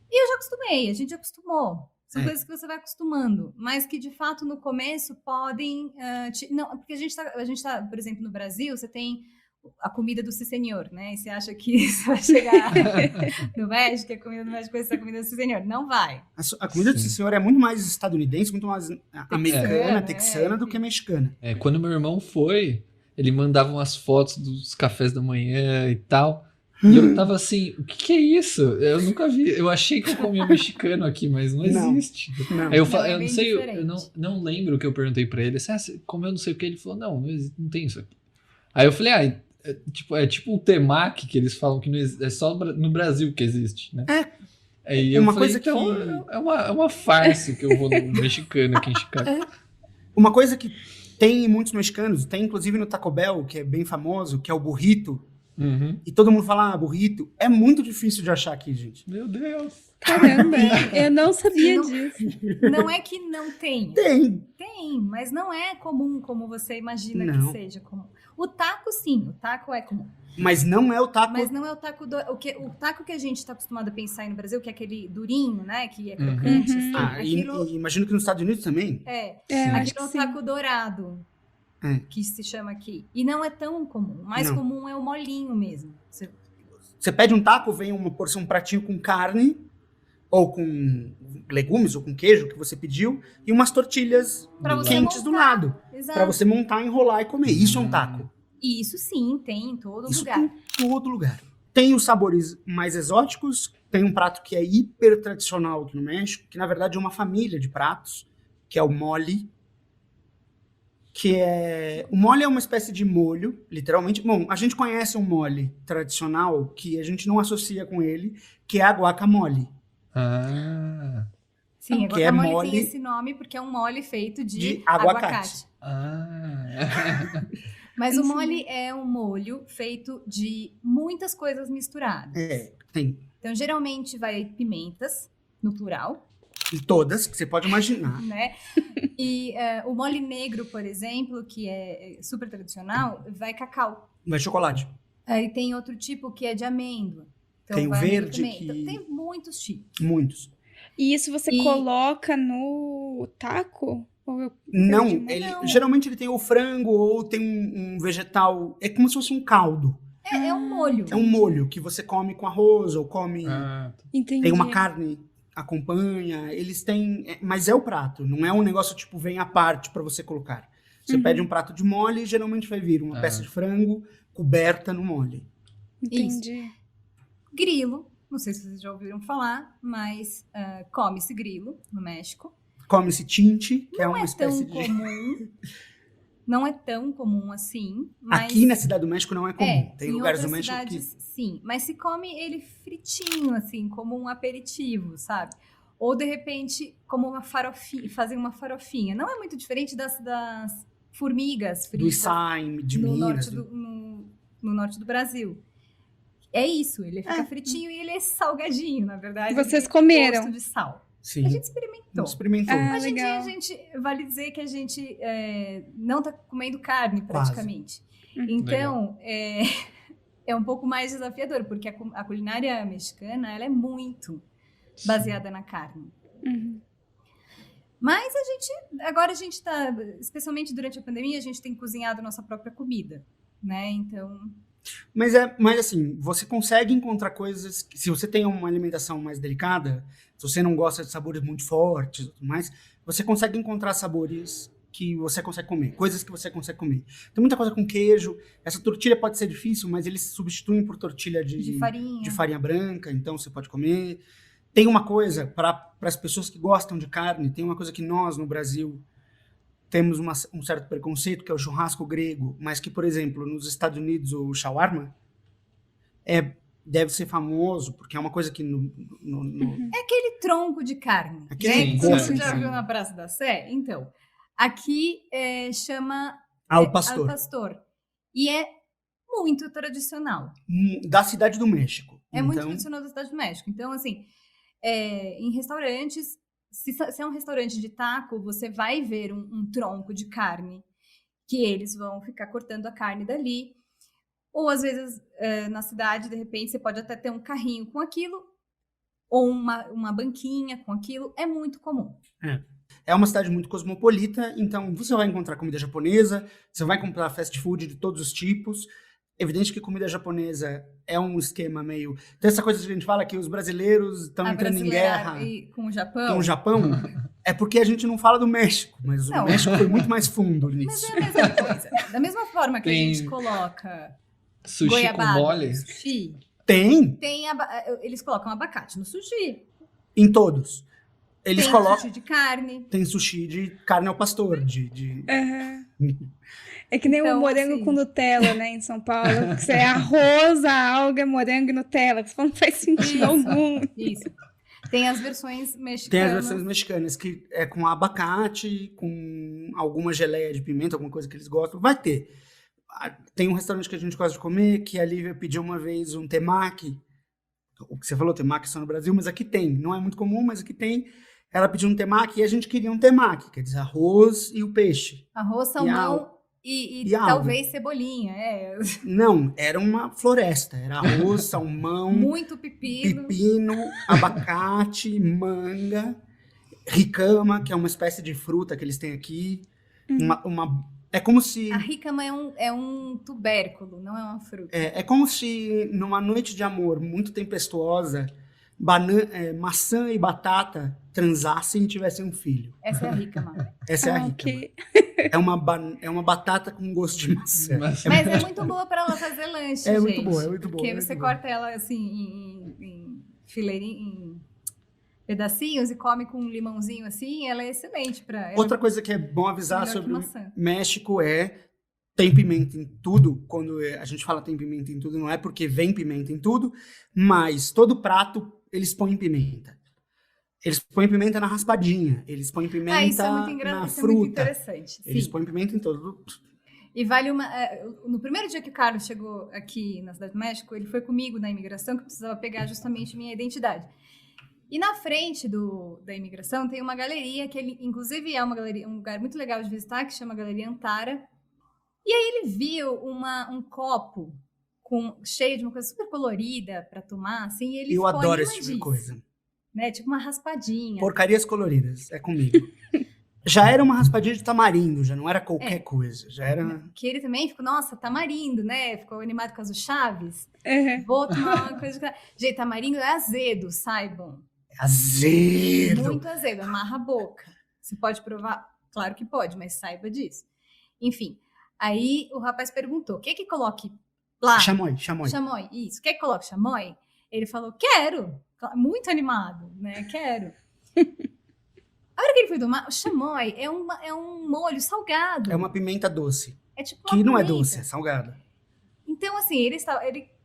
Speaker 4: E eu já acostumei, a gente acostumou. São
Speaker 5: É.
Speaker 4: coisas que você vai acostumando, mas que de fato no começo podem. Não, porque a gente tá, por exemplo, no Brasil, você tem a comida do senhor, né? E você acha que você vai chegar no México, a comida do México vai ser a comida do senhor. Não vai.
Speaker 5: A comida do
Speaker 1: Sim.
Speaker 5: senhor é muito mais estadunidense, muito mais americana,
Speaker 4: É.
Speaker 5: texana do que mexicana.
Speaker 1: Quando meu irmão foi, ele mandava umas fotos dos cafés da manhã e tal. E eu tava assim, o que é isso? Eu nunca vi. Eu achei que eu comia mexicano aqui, mas não
Speaker 5: Não.
Speaker 1: existe.
Speaker 5: Não.
Speaker 1: Aí eu
Speaker 4: Não, é
Speaker 1: eu não
Speaker 4: bem
Speaker 1: sei,
Speaker 4: diferente.
Speaker 1: eu não lembro o que eu perguntei pra ele. Você comeu não sei o que? Ele falou, não tem isso aqui. Aí eu falei, é tipo um temaki que eles falam que não é só no Brasil que existe, né? Aí eu
Speaker 5: Uma
Speaker 1: falei,
Speaker 5: coisa
Speaker 1: então
Speaker 5: que-
Speaker 1: é uma farsa que eu vou no mexicano aqui em Chicago.
Speaker 5: Uma coisa que tem em muitos mexicanos, tem inclusive no Taco Bell, que é bem famoso, que é o burrito,
Speaker 1: Uhum.
Speaker 5: E todo mundo fala, burrito. É muito difícil de achar aqui, gente.
Speaker 1: Meu Deus.
Speaker 2: Caramba, eu não sabia
Speaker 4: Não-
Speaker 2: disso.
Speaker 4: Não é que não tenha.
Speaker 5: Tem.
Speaker 4: Mas não é comum como você imagina
Speaker 5: Não.
Speaker 4: que seja comum. O taco, sim, o taco é comum.
Speaker 5: Mas não é o taco.
Speaker 4: Mas não é o taco o taco que a gente está acostumado a pensar aí no Brasil, que é aquele durinho, né? Que é
Speaker 1: Uhum.
Speaker 4: crocante.
Speaker 2: Uhum.
Speaker 4: Assim.
Speaker 5: E imagino que nos Estados Unidos também.
Speaker 4: É,
Speaker 2: É, eu acho
Speaker 4: aquilo
Speaker 2: que
Speaker 4: é o
Speaker 2: sim.
Speaker 4: taco dourado,
Speaker 5: É.
Speaker 4: que se chama aqui. E não é tão comum. O mais
Speaker 5: Não.
Speaker 4: comum é o molinho mesmo.
Speaker 5: Você pede um taco, vem uma porção, um pratinho com carne, ou com legumes, ou com queijo que você pediu, e umas tortilhas
Speaker 4: Pra você
Speaker 5: quentes do
Speaker 4: montar.
Speaker 5: lado.
Speaker 4: Exato.
Speaker 5: Pra você montar, enrolar e comer. Isso é um taco.
Speaker 4: E isso sim, tem em todo
Speaker 5: Isso
Speaker 4: lugar.
Speaker 5: tem em todo lugar. Tem os sabores mais exóticos, tem um prato que é hiper tradicional aqui no México, que na verdade é uma família de pratos, que é o mole. O mole é uma espécie de molho, literalmente. Bom, a gente conhece um mole tradicional que a gente não associa com ele, que é a guacamole.
Speaker 1: Ah.
Speaker 4: Sim, a
Speaker 5: Que é
Speaker 4: guacamole
Speaker 5: mole
Speaker 4: tem esse nome porque é um mole feito de
Speaker 5: de aguacate.
Speaker 4: aguacate.
Speaker 1: Ah.
Speaker 4: Mas o
Speaker 2: Entendi.
Speaker 4: mole é um molho feito de muitas coisas misturadas.
Speaker 5: Tem
Speaker 4: Então, geralmente vai pimentas, no plural,
Speaker 5: de todas que você pode imaginar.
Speaker 4: né? E o mole negro, por exemplo, que é super tradicional, vai cacau.
Speaker 5: Vai chocolate.
Speaker 4: Aí tem outro tipo que é de amêndoa. Então,
Speaker 5: Tem o
Speaker 4: vai amendoim
Speaker 5: verde
Speaker 4: também.
Speaker 5: que-
Speaker 4: Então, tem muitos tipos.
Speaker 5: Muitos.
Speaker 2: E isso você
Speaker 4: E-
Speaker 2: coloca no taco? Ou eu
Speaker 5: Não,
Speaker 2: perdi muito?
Speaker 5: ele,
Speaker 4: Não.
Speaker 5: geralmente ele tem o frango ou tem um vegetal. É como se fosse um caldo.
Speaker 4: É um molho.
Speaker 5: É um molho que você come com arroz ou come.
Speaker 1: Ah.
Speaker 2: Entendi.
Speaker 5: Tem uma carne, acompanha. Eles têm. Mas é o prato. Não é um negócio tipo vem à parte para você colocar. Você
Speaker 2: Uhum.
Speaker 5: pede um prato de mole e geralmente vai vir uma
Speaker 1: Ah.
Speaker 5: peça de frango coberta no mole.
Speaker 2: Entendi.
Speaker 4: Grilo. Não sei se vocês já ouviram falar, mas come-se grilo no México.
Speaker 5: Come-se tinte, que é
Speaker 4: Não
Speaker 5: uma
Speaker 4: é
Speaker 5: espécie
Speaker 4: tão
Speaker 5: de.
Speaker 4: comum. Não é tão comum assim, mas...
Speaker 5: Aqui na Cidade do México não é comum. Tem
Speaker 4: em
Speaker 5: lugares do
Speaker 4: outras
Speaker 5: México
Speaker 4: cidades,
Speaker 5: que.
Speaker 4: sim. Mas se come ele fritinho, assim, como um aperitivo, sabe? Ou, de repente, como uma farofinha, fazem uma farofinha. Não é muito diferente das formigas
Speaker 5: Do
Speaker 4: fritas
Speaker 5: Issaim, de
Speaker 4: no,
Speaker 5: Minas.
Speaker 4: no norte do Brasil. É isso, ele fica fritinho e ele é salgadinho, na verdade.
Speaker 2: Vocês
Speaker 4: ele tem
Speaker 2: comeram?
Speaker 4: gosto de sal.
Speaker 5: Sim.
Speaker 4: A gente experimentou.
Speaker 5: Não experimentou.
Speaker 2: Ah,
Speaker 4: Hoje em dia,
Speaker 2: legal.
Speaker 4: a gente vale dizer que a gente não tá comendo carne,
Speaker 5: Quase.
Speaker 4: praticamente.
Speaker 2: Uhum.
Speaker 4: Então, é um pouco mais desafiador, porque a culinária mexicana, ela é muito baseada na carne.
Speaker 2: Uhum.
Speaker 4: Mas agora a gente tá, especialmente durante a pandemia, a gente tem cozinhado nossa própria comida, né? Então,
Speaker 5: Mas assim, você consegue encontrar coisas que, se você tem uma alimentação mais delicada, se você não gosta de sabores muito fortes e tudo mais, você consegue encontrar sabores que você consegue comer, coisas que você consegue comer. Tem muita coisa com queijo, essa tortilha pode ser difícil, mas eles substituem por tortilha
Speaker 4: de farinha.
Speaker 5: de farinha branca, então você pode comer. Tem uma coisa, para as pessoas que gostam de carne, tem uma coisa que nós, no Brasil, temos um certo preconceito, que é o churrasco grego, mas que, por exemplo, nos Estados Unidos, o shawarma deve ser famoso, porque é uma coisa que
Speaker 4: É aquele tronco de carne,
Speaker 5: Aquele
Speaker 4: né?
Speaker 1: sim,
Speaker 4: Que você
Speaker 1: sim,
Speaker 4: já
Speaker 1: sim.
Speaker 4: viu na Praça da Sé? Então, aqui chama
Speaker 5: ao pastor,
Speaker 4: al pastor. E é muito tradicional.
Speaker 5: da Cidade do México.
Speaker 4: É muito
Speaker 5: Então,
Speaker 4: tradicional da Cidade do México. Então, assim, em restaurantes, se é um restaurante de taco, você vai ver um tronco de carne que eles vão ficar cortando a carne dali. Ou, às vezes, na cidade, de repente, você pode até ter um carrinho com aquilo ou uma banquinha com aquilo. É muito comum.
Speaker 5: é uma cidade muito cosmopolita, então você vai encontrar comida japonesa, você vai comprar fast food de todos os tipos. Evidente que comida japonesa é um esquema meio... Tem essa coisa que a gente fala que os brasileiros estão entrando em guerra
Speaker 4: com o Japão.
Speaker 5: com o Japão, é porque a gente não fala do México, mas
Speaker 4: Não.
Speaker 5: o México foi muito mais fundo
Speaker 4: Mas
Speaker 5: nisso.
Speaker 4: é a mesma coisa. Da mesma forma que
Speaker 1: Tem
Speaker 4: a gente coloca
Speaker 1: Sushi
Speaker 4: goiabada
Speaker 1: com mole?
Speaker 4: no sushi,
Speaker 5: Tem
Speaker 4: eles colocam abacate no sushi.
Speaker 5: em todos. Eles
Speaker 4: Tem
Speaker 5: colocam...
Speaker 4: sushi de carne.
Speaker 5: Tem sushi de carne ao pastor,
Speaker 2: Aham. É que nem
Speaker 4: Então,
Speaker 2: o morango
Speaker 4: assim-
Speaker 2: com Nutella, né, em São Paulo. Que você é arroz, a alga, morango e Nutella. Que não faz sentido
Speaker 4: Isso.
Speaker 2: algum.
Speaker 4: Isso. Tem as versões mexicanas.
Speaker 5: Tem as versões mexicanas, que é com abacate, com alguma geleia de pimenta, alguma coisa que eles gostam. Vai ter. Tem um restaurante que a gente gosta de comer, que a Lívia pediu uma vez um temaki. O que você falou, temaki só no Brasil, mas aqui tem. Não é muito comum, mas aqui tem. Ela pediu um temaki e a gente queria um temaki, quer dizer, arroz e o peixe.
Speaker 4: Arroz, salmão e
Speaker 5: alga.
Speaker 4: talvez cebolinha.
Speaker 5: Não, era uma floresta. Era arroz, salmão,
Speaker 4: Muito pepino.
Speaker 5: pepino, abacate, manga, ricama, que é uma espécie de fruta que eles têm aqui. É como se...
Speaker 4: A jícama é um tubérculo, não é uma fruta.
Speaker 5: É como se numa noite de amor muito tempestuosa, maçã e batata transassem e tivessem um filho.
Speaker 4: Essa é a jícama.
Speaker 5: Essa é a jícama.
Speaker 2: Ok.
Speaker 5: É uma batata com gosto de maçã.
Speaker 1: Mas-
Speaker 4: Mas é muito boa para ela fazer lanche,
Speaker 5: É
Speaker 4: gente.
Speaker 5: muito boa, é muito boa.
Speaker 4: Porque
Speaker 5: é muito
Speaker 4: você
Speaker 5: boa.
Speaker 4: corta ela assim em fileirinho, em pedacinhos e come com um limãozinho assim, ela é excelente para.
Speaker 5: Outra coisa que é bom avisar
Speaker 4: melhor que
Speaker 5: sobre o
Speaker 4: maçã.
Speaker 5: México tem pimenta em tudo. Quando a gente fala tem pimenta em tudo, não é porque vem pimenta em tudo, mas todo prato eles põem pimenta. Eles põem pimenta na raspadinha, eles põem pimenta
Speaker 4: Isso é muito
Speaker 5: na
Speaker 4: isso é muito
Speaker 5: fruta.
Speaker 4: interessante.
Speaker 5: Eles
Speaker 4: Sim.
Speaker 5: põem pimenta em todo.
Speaker 4: E vale uma. No primeiro dia que o Carlos chegou aqui na Cidade do México, ele foi comigo na imigração, que eu precisava pegar justamente minha identidade. E na frente da imigração tem uma galeria, que ele, inclusive é um lugar muito legal de visitar, que chama Galeria Antara. E aí ele viu um copo cheio de uma coisa super colorida para tomar, assim, e ele
Speaker 5: Eu
Speaker 4: ficou
Speaker 5: adoro esse tipo de
Speaker 4: animadíssimo,
Speaker 5: coisa.
Speaker 4: né? Tipo uma raspadinha.
Speaker 5: Porcarias coloridas, é comigo. Já era uma raspadinha de tamarindo, já não era qualquer coisa. Já era.
Speaker 4: Que ele também ficou, nossa, tamarindo, né? Ficou animado com as do Chaves.
Speaker 2: Uhum.
Speaker 4: Vou tomar uma coisa... Gente, tamarindo é azedo, saibam.
Speaker 5: Azedo.
Speaker 4: Muito azedo, amarra a boca. Você pode provar? Claro que pode, mas saiba disso. Enfim, aí o rapaz perguntou, quer que coloque lá?
Speaker 5: Chamoy.
Speaker 4: Chamoy, isso. Quer que coloque chamoy? Ele falou, quero. Muito animado, né? Quero. A hora que ele foi tomar, o chamoy é um molho salgado.
Speaker 5: É uma pimenta doce.
Speaker 4: É tipo
Speaker 5: Que
Speaker 4: uma
Speaker 5: não é
Speaker 4: pimenta.
Speaker 5: doce, é salgada.
Speaker 4: Então, assim, ele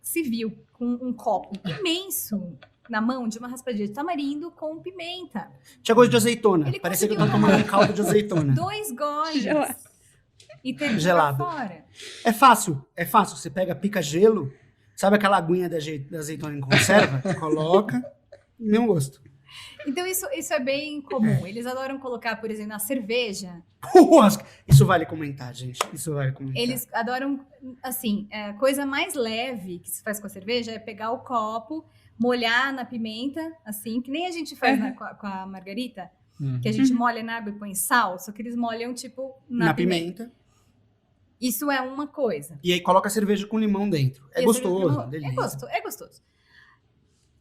Speaker 4: se viu com um copo imenso na mão de uma raspadinha de tamarindo com pimenta.
Speaker 5: Tinha gosto de azeitona.
Speaker 4: Ele
Speaker 5: Parecia que eu
Speaker 4: conseguiu
Speaker 5: tava tomando um caldo de azeitona.
Speaker 4: 2 goles.
Speaker 2: Gelado.
Speaker 4: E teve
Speaker 5: Gelado.
Speaker 4: pra fora.
Speaker 5: É fácil. Você pega, pica gelo, sabe aquela aguinha da azeitona em conserva? Coloca, mesmo gosto.
Speaker 4: Então, isso é bem comum. Eles adoram colocar, por exemplo, na cerveja.
Speaker 5: Isso vale comentar, gente. Isso vale comentar.
Speaker 4: Eles adoram, assim, a coisa mais leve que se faz com a cerveja é pegar o copo, molhar na pimenta, assim, que nem a gente faz com a margarita, que a gente molha na água e põe sal, só que eles molham, tipo, na pimenta. Isso é uma coisa.
Speaker 5: E aí coloca a cerveja com limão dentro. É gostoso, uma delícia.
Speaker 4: É gostoso.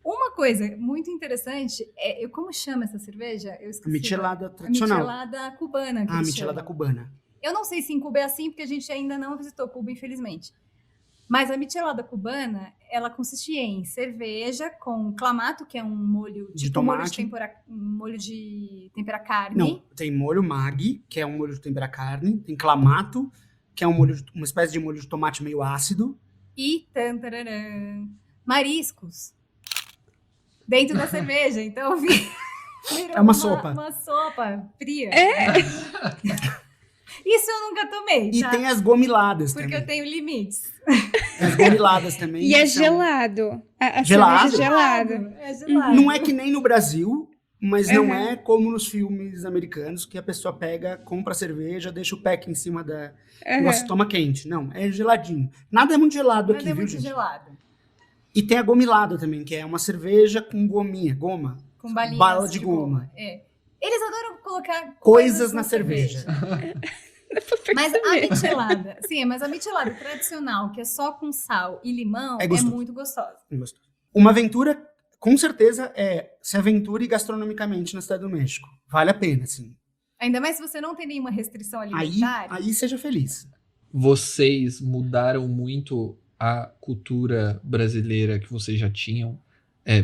Speaker 4: Uma coisa muito interessante como chama essa cerveja? Eu esqueci.
Speaker 5: Michelada
Speaker 4: A
Speaker 5: tradicional.
Speaker 4: michelada cubana. Que eles
Speaker 5: Michelada
Speaker 4: chamam.
Speaker 5: cubana.
Speaker 4: Eu não sei se em Cuba é assim, porque a gente ainda não visitou Cuba, infelizmente. Mas a michelada cubana, ela consistia em cerveja com clamato, que é um molho
Speaker 5: De
Speaker 4: tipo
Speaker 5: tomate.
Speaker 4: um molho de temperar carne.
Speaker 5: Não, tem molho Maggi, que é um molho de temperar carne. Tem clamato, que é uma espécie de molho de tomate meio ácido.
Speaker 4: E mariscos dentro da cerveja. Então virou
Speaker 5: É uma sopa.
Speaker 4: Uma sopa fria.
Speaker 2: É?
Speaker 4: Isso eu nunca tomei,
Speaker 5: E
Speaker 4: tá?
Speaker 5: tem as gomiladas
Speaker 4: Porque
Speaker 5: também.
Speaker 4: eu tenho limites.
Speaker 5: As gomiladas também.
Speaker 2: E é
Speaker 5: são-
Speaker 2: gelado. A
Speaker 5: Gelado?
Speaker 2: cerveja é gelada.
Speaker 4: É gelado.
Speaker 5: Não é que nem no Brasil, mas não
Speaker 2: Uhum.
Speaker 5: é como nos filmes americanos, que a pessoa pega, compra a cerveja, deixa o pack em cima da... Negócio, toma quente. Não, é geladinho. Nada é muito gelado
Speaker 4: Mas
Speaker 5: aqui,
Speaker 4: é
Speaker 5: viu,
Speaker 4: muito
Speaker 5: gente?
Speaker 4: gelado.
Speaker 5: E tem a gomilada também, que é uma cerveja com goma.
Speaker 4: Com balinhas
Speaker 5: Bala de goma.
Speaker 4: É. Eles adoram colocar
Speaker 5: Coisas na cerveja.
Speaker 4: Mas a michelada, sim, mas a michelada tradicional, que é só com sal e limão,
Speaker 5: É
Speaker 4: é
Speaker 5: gostoso.
Speaker 4: muito gostosa.
Speaker 5: Gostoso. Uma aventura, com certeza, se aventure gastronomicamente na Cidade do México. Vale a pena, assim.
Speaker 4: Ainda mais se você não tem nenhuma restrição
Speaker 5: Aí
Speaker 4: alimentar.
Speaker 5: seja feliz.
Speaker 1: Vocês mudaram muito a cultura brasileira que vocês já tinham,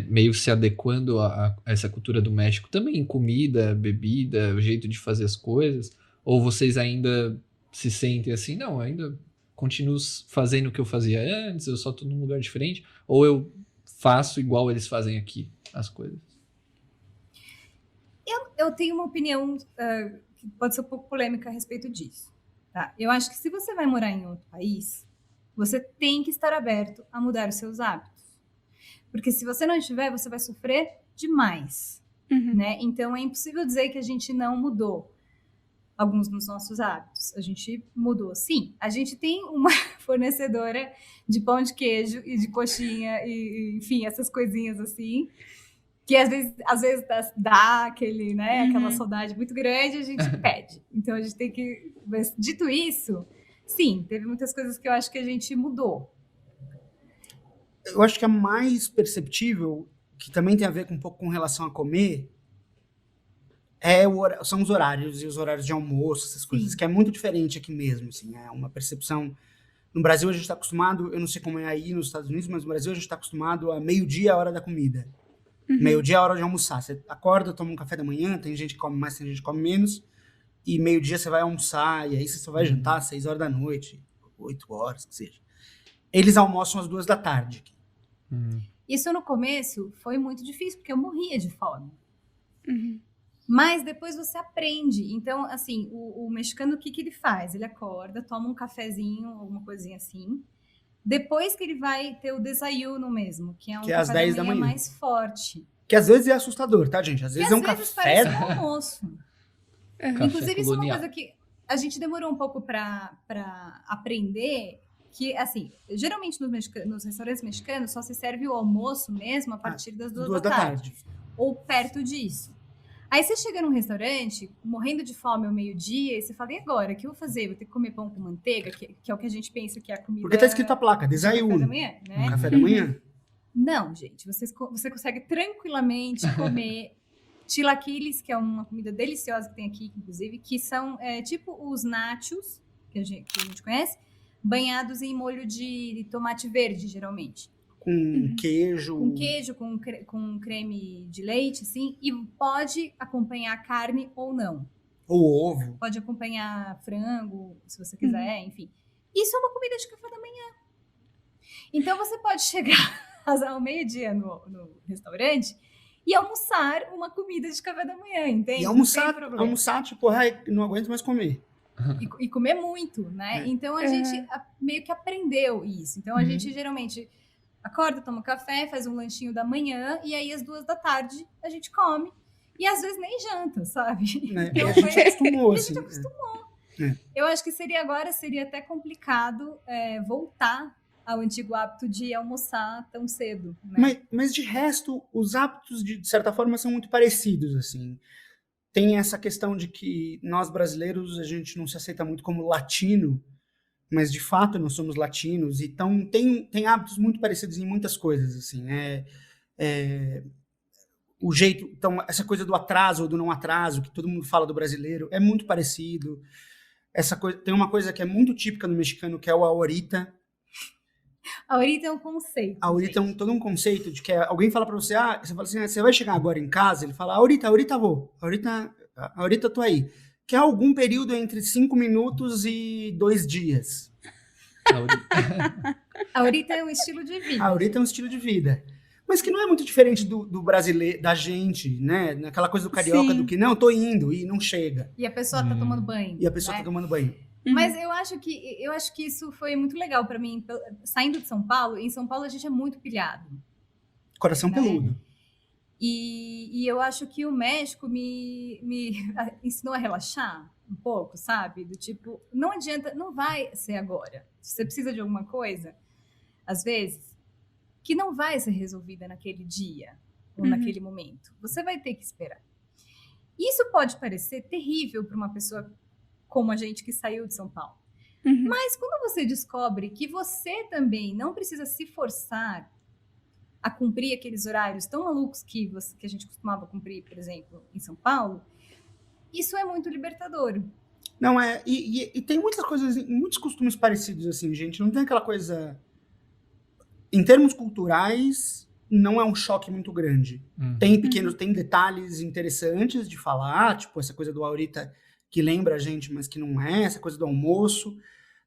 Speaker 1: meio se adequando a essa cultura do México, também em comida, bebida, o jeito de fazer as coisas? Ou vocês ainda se sentem assim, não, ainda continuo fazendo o que eu fazia antes, eu só tô num lugar diferente? Ou eu faço igual eles fazem aqui, as coisas?
Speaker 4: Eu tenho uma opinião que pode ser um pouco polêmica a respeito disso. Tá? Eu acho que se você vai morar em outro país, você tem que estar aberto a mudar os seus hábitos. Porque se você não estiver, você vai sofrer demais. Né? Então é impossível dizer que a gente não mudou alguns dos nossos hábitos. A gente mudou, sim. A gente tem uma fornecedora de pão de queijo e de coxinha e enfim, essas coisinhas assim, que às vezes dá aquele, né, aquela saudade muito grande, a gente pede. Então a gente tem que... Mas, dito isso, sim, teve muitas coisas que eu acho que a gente mudou.
Speaker 5: Eu acho que a mais perceptível, que também tem a ver com um pouco com relação a comer, são os horários e os horários de almoço, essas coisas, que é muito diferente aqui mesmo, assim, é uma percepção. No Brasil a gente está acostumado, eu não sei como é aí nos Estados Unidos, mas no Brasil a gente está acostumado a meio-dia a hora da comida. Meio-dia a hora de almoçar. Você acorda, toma um café da manhã, tem gente que come mais, tem gente que come menos, e meio-dia você vai almoçar, e aí você só vai jantar às 6 horas da noite, 8 horas, que seja. Eles almoçam às 2 da tarde.
Speaker 4: Isso no começo foi muito difícil, porque eu morria de fome. Mas depois você aprende. Então, assim, o mexicano, o que ele faz? Ele acorda, toma um cafezinho, alguma coisinha assim. Depois que ele vai ter o desayuno mesmo, que é um
Speaker 5: às
Speaker 4: café
Speaker 5: 10
Speaker 4: da
Speaker 5: da
Speaker 4: manhã
Speaker 5: manhã.
Speaker 4: mais forte.
Speaker 5: Que às vezes é assustador, tá, gente? Às vezes
Speaker 4: Que
Speaker 5: é um
Speaker 4: às vezes
Speaker 5: café.
Speaker 4: parece um almoço.
Speaker 1: Café
Speaker 4: Inclusive, isso é uma
Speaker 1: colonial.
Speaker 4: coisa que a gente demorou um pouco para aprender, que, assim, geralmente nos restaurantes mexicanos só se serve o almoço mesmo a partir das 2 da tarde. Ou perto disso. Aí você chega num restaurante, morrendo de fome ao meio-dia, e você fala, e agora? O que eu vou fazer? Vou ter que comer pão com manteiga, que é o que a gente pensa que é a comida...
Speaker 5: Porque tá escrito a placa,
Speaker 4: do café da
Speaker 5: desayuno.
Speaker 4: manhã, né?
Speaker 5: Café da manhã.
Speaker 4: Não, gente, você consegue tranquilamente comer chilaquiles, que é uma comida deliciosa que tem aqui, inclusive, que são tipo os nachos, que a gente conhece, banhados em molho de tomate verde, geralmente.
Speaker 5: Com queijo.
Speaker 4: Com queijo, com creme de leite, assim, e pode acompanhar carne ou não.
Speaker 5: Ou ovo.
Speaker 4: Pode acompanhar frango, se você quiser, enfim. Isso é uma comida de café da manhã. Então você pode chegar ao meio-dia no restaurante e almoçar uma comida de café da manhã, entende?
Speaker 5: E almoçar tipo, ai, não aguento mais comer.
Speaker 4: E comer muito, né? Então a gente meio que aprendeu isso. Então a gente geralmente acorda, toma café, faz um lanchinho da manhã e aí às 2 da tarde a gente come. E às vezes nem janta, sabe?
Speaker 5: Né?
Speaker 4: Então,
Speaker 5: e a gente acostumou,
Speaker 4: a
Speaker 5: assim.
Speaker 4: gente acostumou. Eu acho que seria até complicado voltar ao antigo hábito de almoçar tão cedo. Né?
Speaker 5: Mas de resto, os hábitos, de certa forma, são muito parecidos, assim. Tem essa questão de que nós brasileiros, a gente não se aceita muito como latino, mas de fato nós somos latinos, então tem hábitos muito parecidos em muitas coisas, assim. O jeito, então, essa coisa do atraso ou do não atraso, que todo mundo fala do brasileiro, é muito parecido. Tem uma coisa que é muito típica do mexicano, que é o ahorita.
Speaker 4: Ahorita é um conceito.
Speaker 5: Ahorita é todo um conceito de que alguém fala pra você, você fala assim, você vai chegar agora em casa? Ele fala, ahorita vou, ahorita tô aí. Que é algum período entre 5 minutos e 2 dias.
Speaker 4: Ahorita é um estilo de vida.
Speaker 5: Ahorita é um estilo de vida. Mas que não é muito diferente do brasileiro, da gente, né? Naquela coisa do carioca, do que, não, tô indo, e não chega.
Speaker 4: E a pessoa tá tomando banho.
Speaker 5: E a pessoa tá tomando banho.
Speaker 4: Mas eu acho que isso foi muito legal pra mim. Saindo de São Paulo, em São Paulo a gente é muito pilhado.
Speaker 5: Coração peludo.
Speaker 4: E eu acho que o México me ensinou a relaxar um pouco, sabe? Do tipo, não adianta, não vai ser agora. Se você precisa de alguma coisa, às vezes, que não vai ser resolvida naquele dia ou naquele momento. Você vai ter que esperar. Isso pode parecer terrível para uma pessoa como a gente que saiu de São Paulo. Mas quando você descobre que você também não precisa se forçar a cumprir aqueles horários tão malucos que a gente costumava cumprir, por exemplo, em São Paulo, isso é muito libertador.
Speaker 5: Não, e tem muitas coisas, muitos costumes parecidos, assim, gente. Não tem aquela coisa... Em termos culturais, não é um choque muito grande. Tem detalhes interessantes de falar, tipo essa coisa do ahorita que lembra a gente, mas que não é, essa coisa do almoço,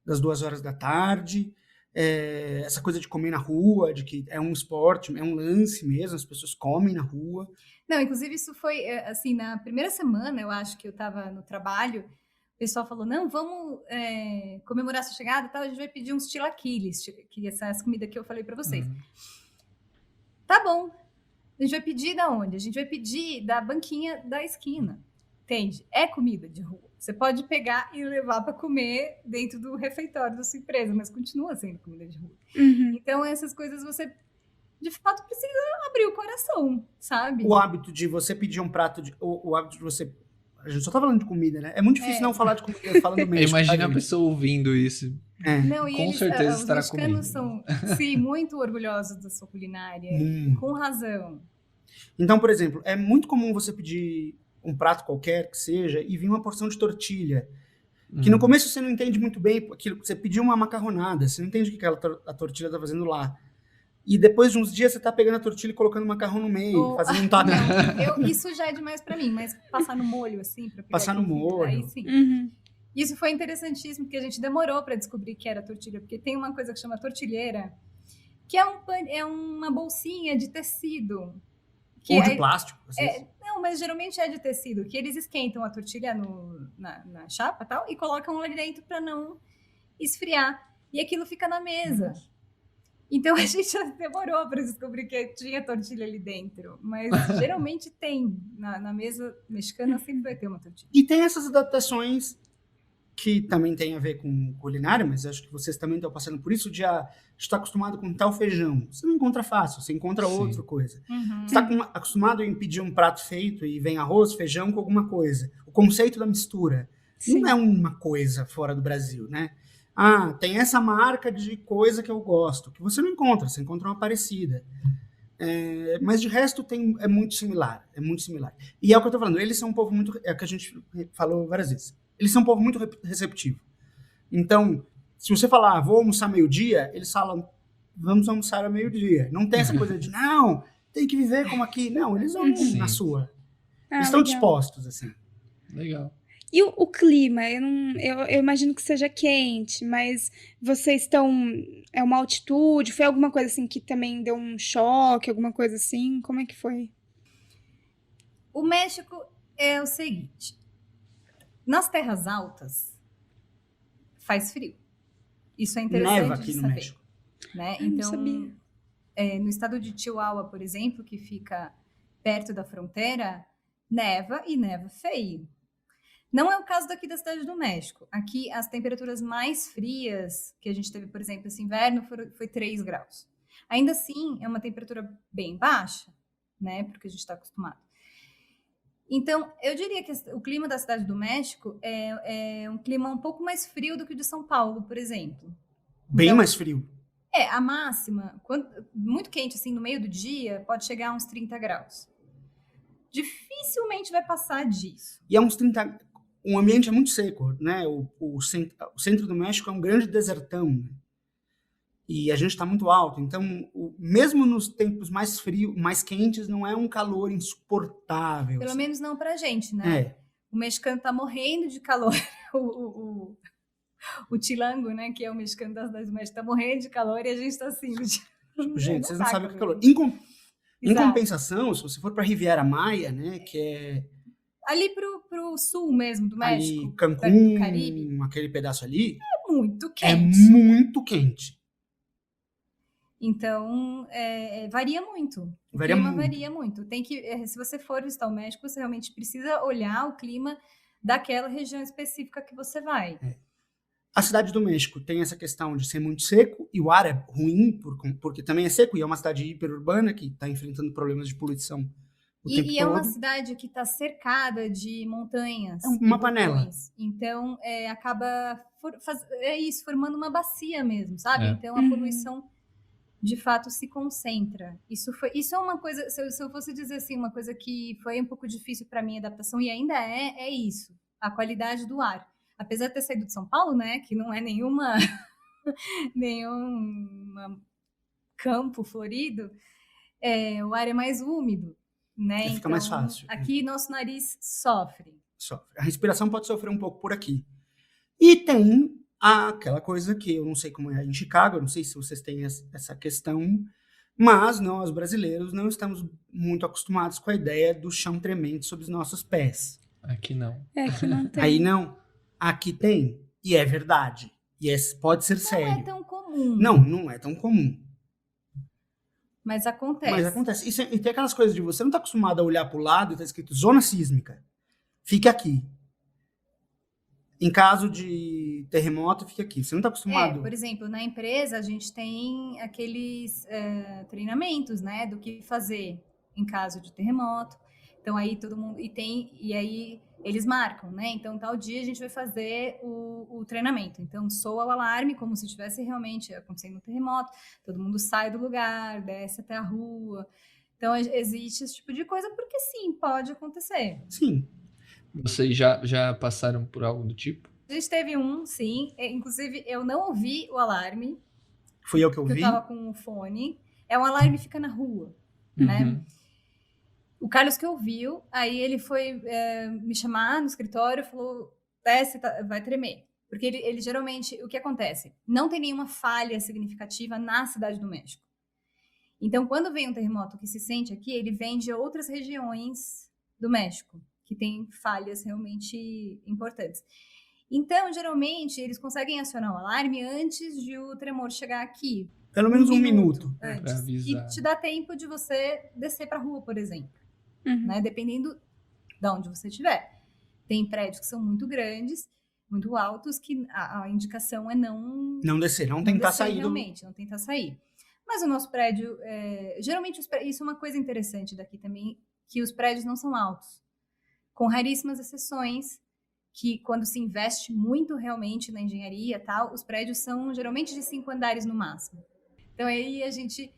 Speaker 5: das 2 horas da tarde, essa coisa de comer na rua, de que é um esporte, é um lance mesmo, as pessoas comem na rua.
Speaker 4: Não, inclusive isso foi, assim, na primeira semana, eu acho que eu estava no trabalho, pessoal falou, não, vamos comemorar sua chegada e tal, a gente vai pedir uns chilaquiles, que essa comida que eu falei para vocês. Tá bom. A gente vai pedir da onde? A gente vai pedir da banquinha da esquina. Entende? É comida de rua. Você pode pegar e levar para comer dentro do refeitório da sua empresa, mas continua sendo comida de rua.
Speaker 2: Uhum.
Speaker 4: Então, essas coisas você, de fato, precisa abrir o coração, sabe?
Speaker 5: O hábito de você pedir um prato, o hábito de você... A gente só tá falando de comida, né? É muito difícil não falar de comida falando México.
Speaker 1: Imagina a pessoa ouvindo isso.
Speaker 4: Não, e
Speaker 1: Com certeza
Speaker 4: os
Speaker 1: estará
Speaker 4: mexicanos
Speaker 1: comendo.
Speaker 4: são, sim, muito orgulhosos da sua culinária, com razão.
Speaker 5: Então, por exemplo, é muito comum você pedir um prato qualquer que seja e vir uma porção de tortilha. Que no começo você não entende muito bem aquilo. Você pediu uma macarronada, você não entende o que a tortilha tá fazendo lá. E depois de uns dias você tá pegando a tortilha e colocando macarrão no meio, fazendo um taco.
Speaker 4: Isso já é demais pra mim, mas passar no molho, assim, pra pegar
Speaker 5: Passar no
Speaker 4: aquele vidro,
Speaker 5: molho.
Speaker 4: aí sim.
Speaker 2: Uhum.
Speaker 4: Isso foi interessantíssimo, porque a gente demorou para descobrir que era tortilha, porque tem uma coisa que chama tortilheira, que é uma bolsinha de tecido. Que
Speaker 5: Ou de plástico. Assim.
Speaker 4: Não, mas geralmente é de tecido, que eles esquentam a tortilha na chapa e tal, e colocam ali dentro para não esfriar. E aquilo fica na mesa. Então a gente demorou para descobrir que tinha tortilha ali dentro. Mas geralmente tem. Na mesa mexicana sempre vai ter uma tortilha.
Speaker 5: E tem essas adaptações que também tem a ver com culinária, mas acho que vocês também estão passando por isso, de estar acostumado com tal feijão. Você não encontra fácil, você encontra outra coisa.
Speaker 4: Uhum.
Speaker 5: Você está acostumado em pedir um prato feito e vem arroz, feijão com alguma coisa. O conceito da mistura não é uma coisa fora do Brasil, né? Ah, tem essa marca de coisa que eu gosto, que você não encontra, você encontra uma parecida. Mas de resto é muito similar, E é o que eu estou falando, eles são um povo muito, é o que a gente falou várias vezes, eles são um povo muito receptivo. Então, se você falar, vou almoçar meio-dia, eles falam, vamos almoçar ao meio-dia. Não tem essa coisa de, não, tem que viver como aqui. Não, eles vão na sua. Eles estão dispostos, assim.
Speaker 1: Legal.
Speaker 2: E o clima? Eu imagino que seja quente, mas vocês estão... É uma altitude? Foi alguma coisa assim que também deu um choque? Alguma coisa assim? Como é que foi?
Speaker 4: O México é o seguinte. Nas terras altas, faz frio. Isso é interessante
Speaker 5: Neva aqui
Speaker 4: de
Speaker 5: no
Speaker 4: saber.
Speaker 5: México.
Speaker 4: Né?
Speaker 2: Não
Speaker 4: Então,
Speaker 2: sabia.
Speaker 4: no estado de Chihuahua, por exemplo, que fica perto da fronteira, neva e neva feio. Não é o caso daqui da Cidade do México. Aqui, as temperaturas mais frias que a gente teve, por exemplo, esse inverno, foi 3 graus. Ainda assim, é uma temperatura bem baixa, né? Porque a gente está acostumado. Então, eu diria que o clima da Cidade do México é um clima um pouco mais frio do que o de São Paulo, por exemplo.
Speaker 5: Bem
Speaker 4: Então,
Speaker 5: mais frio.
Speaker 4: a máxima, muito quente, assim, no meio do dia, pode chegar a uns 30 graus. Dificilmente vai passar disso.
Speaker 5: E é uns 30... Um ambiente é muito seco, né? O centro do México é um grande desertão, né? E a gente está muito alto, então mesmo nos tempos mais frios, mais quentes, não é um calor insuportável.
Speaker 4: Pelo
Speaker 5: assim.
Speaker 4: menos não pra gente, né? O mexicano tá morrendo de calor. O chilango, né, que é o mexicano da Cidade do México, tá morrendo de calor e a gente tá assim.
Speaker 5: Gente, vocês não sabem o que é calor. Em
Speaker 4: Exato.
Speaker 5: compensação, se você for para Riviera Maya, né, que é
Speaker 4: Ali pro sul mesmo do México,
Speaker 5: ali,
Speaker 4: perto do
Speaker 5: Cancún,
Speaker 4: Caribe,
Speaker 5: aquele pedaço ali,
Speaker 4: é muito
Speaker 5: é
Speaker 4: quente.
Speaker 5: muito quente.
Speaker 4: Então, varia muito. O
Speaker 5: Varia
Speaker 4: clima
Speaker 5: muito.
Speaker 4: varia muito. Tem que, se você for visitar o México, você realmente precisa olhar o clima daquela região específica que você vai.
Speaker 5: A Cidade do México tem essa questão de ser muito seco e o ar é ruim porque também é seco e é uma cidade hiperurbana que está enfrentando problemas de poluição o tempo
Speaker 4: E é uma
Speaker 5: todo.
Speaker 4: cidade que está cercada de montanhas.
Speaker 5: É uma
Speaker 4: e
Speaker 5: panela.
Speaker 4: vulcões. Então, acaba formando uma bacia mesmo, sabe?
Speaker 1: É.
Speaker 4: Então, a poluição, de fato, se concentra. Isso é uma coisa, se eu fosse dizer assim, uma coisa que foi um pouco difícil para mim a adaptação, e ainda é isso, a qualidade do ar. Apesar de ter saído de São Paulo, né, que não é nenhum campo florido, o ar é mais úmido, né?
Speaker 5: Fica mais fácil.
Speaker 4: Aqui nosso nariz sofre.
Speaker 5: A respiração pode sofrer um pouco por aqui. E tem aquela coisa que eu não sei como é em Chicago, eu não sei se vocês têm essa questão, mas nós brasileiros não estamos muito acostumados com a ideia do chão tremendo sob os nossos pés.
Speaker 1: Aqui não.
Speaker 2: É que não tem.
Speaker 5: Aí não. Aqui tem, e é verdade. E pode ser
Speaker 4: Não é
Speaker 5: sério.
Speaker 4: tão comum,
Speaker 5: Não é tão comum.
Speaker 4: mas acontece.
Speaker 5: Mas acontece. E tem aquelas coisas de você não tá acostumado a olhar pro lado e tá escrito zona sísmica. Fique aqui. Em caso de terremoto, fique aqui. Você não tá acostumado.
Speaker 4: Por exemplo, na empresa a gente tem aqueles treinamentos, né, do que fazer em caso de terremoto. Então aí todo mundo e aí eles marcam, né? Então tal dia a gente vai fazer o treinamento. Então soa o alarme como se estivesse realmente acontecendo um terremoto. Todo mundo sai do lugar, desce até a rua. Então existe esse tipo de coisa porque sim, pode acontecer.
Speaker 5: Sim.
Speaker 1: Vocês já passaram por algo do tipo?
Speaker 4: A gente teve sim. Inclusive eu não ouvi o alarme.
Speaker 5: Fui eu que
Speaker 4: Porque
Speaker 5: ouvi.
Speaker 4: eu tava com o fone. Um alarme que fica na rua, né?
Speaker 1: Uhum.
Speaker 4: O Carlos que ouviu, aí ele foi me chamar no escritório e falou, desce, vai tremer. Porque ele geralmente, o que acontece? Não tem nenhuma falha significativa na Cidade do México. Então, quando vem um terremoto que se sente aqui, ele vem de outras regiões do México, que tem falhas realmente importantes. Então, geralmente, eles conseguem acionar o alarme antes de o tremor chegar aqui.
Speaker 5: Pelo menos um minuto.
Speaker 1: Pra
Speaker 4: Antes.
Speaker 1: avisar.
Speaker 4: E te dá tempo de você descer para a rua, por exemplo.
Speaker 2: Uhum.
Speaker 4: Né? Dependendo de onde você estiver. Tem prédios que são muito grandes, muito altos, que a indicação é
Speaker 5: Não descer, não tentar sair
Speaker 4: realmente, não tentar sair. Mas o nosso prédio, geralmente, isso é uma coisa interessante daqui também, que os prédios não são altos. Com raríssimas exceções, que quando se investe muito realmente na engenharia e tal, os prédios são geralmente de 5 andares no máximo. Então aí a gente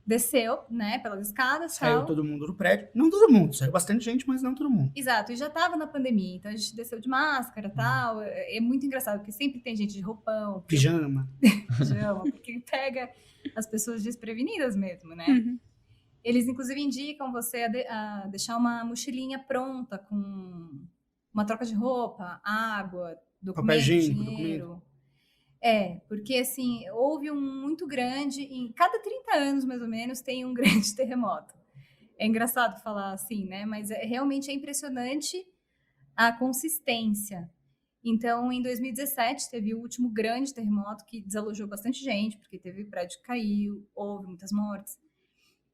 Speaker 4: desceu, né, pelas escadas,
Speaker 5: Saiu
Speaker 4: tal.
Speaker 5: todo mundo do prédio. Não todo mundo, saiu bastante gente, mas não todo mundo.
Speaker 4: Exato, e já tava na pandemia, então a gente desceu de máscara e tal. É muito engraçado, porque sempre tem gente de roupão,
Speaker 5: Pijama.
Speaker 4: pijama, porque pega as pessoas desprevenidas mesmo, né?
Speaker 2: Uhum.
Speaker 4: Eles, inclusive, indicam você a deixar uma mochilinha pronta com uma troca de roupa, água, documento,
Speaker 5: higiênico,
Speaker 4: dinheiro. Porque, assim, houve um muito grande... Em cada 30 anos, mais ou menos, tem um grande terremoto. É engraçado falar assim, né? Mas realmente é impressionante a consistência. Então, em 2017, teve o último grande terremoto que desalojou bastante gente, porque teve prédio que caiu, houve muitas mortes.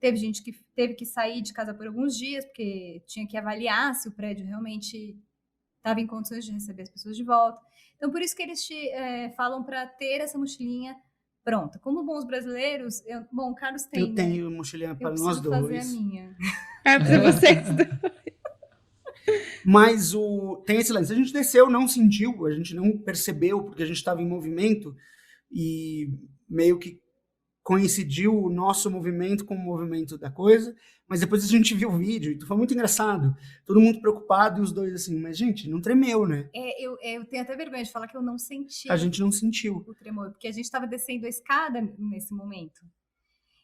Speaker 4: Teve gente que teve que sair de casa por alguns dias, porque tinha que avaliar se o prédio realmente estava em condições de receber as pessoas de volta. Então, por isso que eles te falam para ter essa mochilinha pronta. Como bons brasileiros, o Carlos tem,
Speaker 5: Eu tenho mochilinha para nós
Speaker 4: preciso fazer a
Speaker 5: dois.
Speaker 4: minha.
Speaker 2: É pra vocês.
Speaker 5: Mas tem esse lance. A gente desceu, não sentiu, a gente não percebeu, porque a gente estava em movimento e meio que coincidiu o nosso movimento com o movimento da coisa, mas depois a gente viu o vídeo, então foi muito engraçado. Todo mundo preocupado e os dois assim, mas gente, não tremeu, né?
Speaker 4: Eu tenho até vergonha de falar que eu não senti
Speaker 5: A gente não sentiu.
Speaker 4: o tremor, porque a gente estava descendo a escada nesse momento.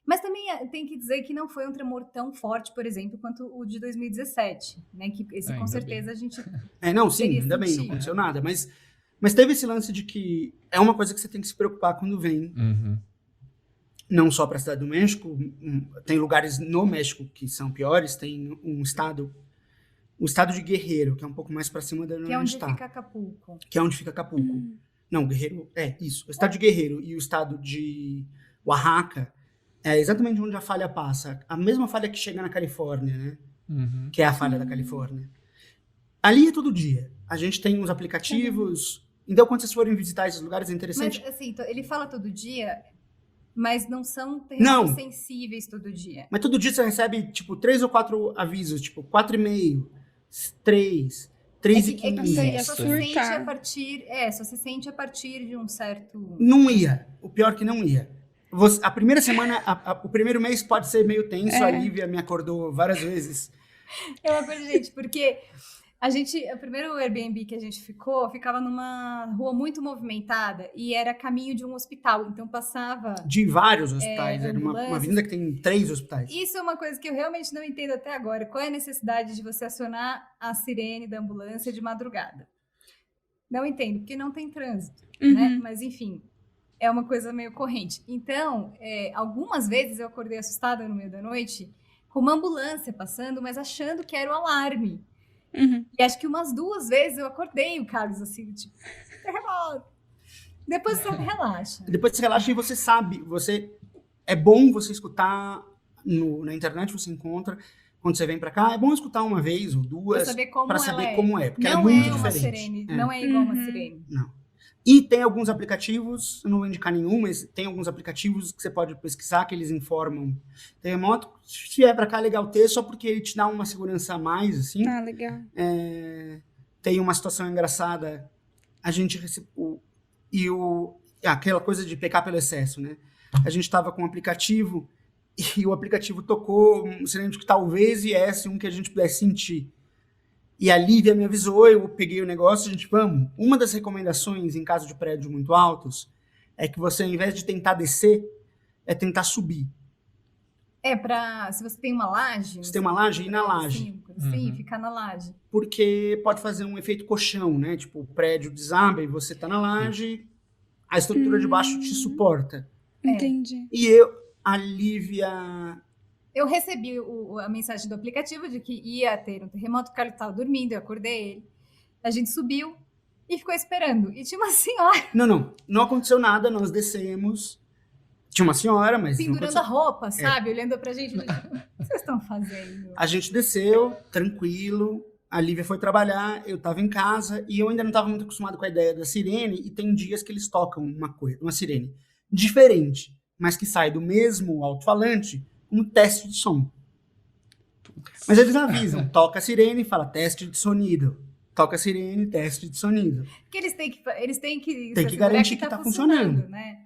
Speaker 4: Mas também tem que dizer que não foi um tremor tão forte, por exemplo, quanto o de 2017, né? Que esse com
Speaker 1: Ainda
Speaker 4: certeza
Speaker 1: bem.
Speaker 4: a gente...
Speaker 5: Não, sim,
Speaker 4: Teria
Speaker 5: ainda bem, não
Speaker 4: sentido.
Speaker 5: aconteceu nada, mas teve esse lance de que é uma coisa que você tem que se preocupar quando vem,
Speaker 1: Uhum.
Speaker 5: não só para a Cidade do México, tem lugares no México que são piores, tem o estado de Guerreiro, que é um pouco mais para cima da
Speaker 4: Que é onde
Speaker 5: está,
Speaker 4: fica Acapulco.
Speaker 5: que é onde fica Acapulco. Não, Guerreiro, isso. O estado de Guerreiro e o estado de Oaxaca é exatamente onde a falha passa. A mesma falha que chega na Califórnia, né?
Speaker 1: Uhum.
Speaker 5: Que é a falha da Califórnia. Ali é todo dia. A gente tem uns aplicativos. Então, quando vocês forem visitar esses lugares, é interessante.
Speaker 4: Mas, assim, ele fala todo dia, mas não são terremotos
Speaker 5: Não.
Speaker 4: sensíveis todo dia.
Speaker 5: Mas todo dia você recebe, tipo, 3 ou 4 avisos. Tipo, 4,5, 3, 3,15.
Speaker 2: ia
Speaker 4: Só se
Speaker 2: surtar.
Speaker 4: sente a partir... só se sente a partir de um certo...
Speaker 5: Não ia. O pior que não ia. A primeira semana, o primeiro mês pode ser meio tenso. A Lívia me acordou várias vezes.
Speaker 4: É uma coisa, gente, porque o primeiro Airbnb que a gente ficava numa rua muito movimentada e era caminho de um hospital, então passava...
Speaker 5: De vários hospitais. Era uma
Speaker 4: ambulâncias.
Speaker 5: avenida que tem 3 hospitais.
Speaker 4: Isso é uma coisa que eu realmente não entendo até agora. Qual é a necessidade de você acionar a sirene da ambulância de madrugada? Não entendo, porque não tem trânsito, né? Mas, enfim, é uma coisa meio corrente. Então, algumas vezes eu acordei assustada no meio da noite com uma ambulância passando, mas achando que era o alarme.
Speaker 2: Uhum.
Speaker 4: E acho que umas 2 vezes eu acordei o Carlos assim, tipo, terremoto. Depois você relaxa.
Speaker 5: Depois você relaxa e você sabe, é bom você escutar na internet, você encontra, quando você vem pra cá, é bom escutar uma vez ou
Speaker 4: Pra
Speaker 5: duas,
Speaker 4: saber como
Speaker 5: pra
Speaker 4: ela
Speaker 5: saber
Speaker 4: é.
Speaker 5: como é, porque ela é
Speaker 4: Não
Speaker 5: muito
Speaker 4: é uma
Speaker 5: diferente.
Speaker 4: sirene,
Speaker 5: É.
Speaker 4: não é igual uma
Speaker 2: Uhum.
Speaker 4: sirene.
Speaker 5: Não. E tem alguns aplicativos, eu não vou indicar nenhum, mas tem alguns aplicativos que você pode pesquisar, que eles informam terremoto. Se vier pra cá, é legal ter, só porque ele te dá uma segurança a mais, assim.
Speaker 2: Ah, legal.
Speaker 5: Tem uma situação engraçada, a gente aquela coisa de pecar pelo excesso, né? A gente estava com um aplicativo e o aplicativo tocou um sinal que talvez viesse um que a gente pudesse sentir. E a Lívia me avisou, eu peguei o negócio, a gente, vamos. Uma das recomendações em caso de prédios muito altos é que você, ao invés de tentar descer, é tentar subir.
Speaker 4: Se você tem uma laje...
Speaker 5: Se tem uma laje, ir na laje.
Speaker 4: Sim,
Speaker 1: Uhum.
Speaker 4: ficar na laje.
Speaker 5: Porque pode fazer um efeito colchão, né? Tipo, o prédio desaba e você tá na laje, a estrutura de baixo te suporta.
Speaker 2: Entendi.
Speaker 5: E a Lívia...
Speaker 4: Eu recebi a mensagem do aplicativo de que ia ter um terremoto, o Carlos estava dormindo, eu acordei ele. A gente subiu e ficou esperando. E tinha uma senhora
Speaker 5: Não aconteceu nada, nós descemos. Tinha uma senhora, mas não
Speaker 4: pendurando
Speaker 5: aconteceu.
Speaker 4: a roupa, sabe? Olhando pra gente. Tipo, o que vocês estão fazendo?
Speaker 5: A gente desceu, tranquilo. A Lívia foi trabalhar, eu tava em casa e eu ainda não tava muito acostumado com a ideia da sirene. E tem dias que eles tocam uma sirene diferente, mas que sai do mesmo alto-falante, um teste de som. Mas eles avisam, toca a sirene e fala teste de sonido. Toca a sirene, teste de sonido.
Speaker 4: Porque eles têm que
Speaker 5: Tem que
Speaker 4: assegurar
Speaker 5: garantir que tá funcionando.
Speaker 4: né?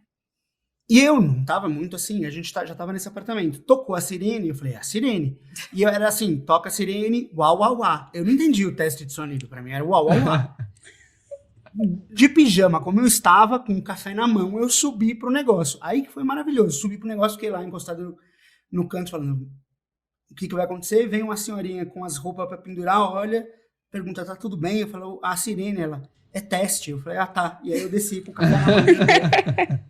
Speaker 5: E eu não tava muito assim, a gente já tava nesse apartamento. Tocou a sirene, eu falei, a sirene. E eu era assim, toca a sirene, uau, uau, uau. Eu não entendi o teste de sonido, pra mim era uau, uau, uau. De pijama, como eu estava, com um café na mão, eu subi pro negócio. Aí que foi maravilhoso, subi pro negócio, fiquei lá encostado no canto, falando, o que vai acontecer? Vem uma senhorinha com as roupas pra pendurar, olha, pergunta, tá tudo bem? Eu falo, a sirene, ela, é teste. Eu falei, tá. E aí eu desci com o café na mão.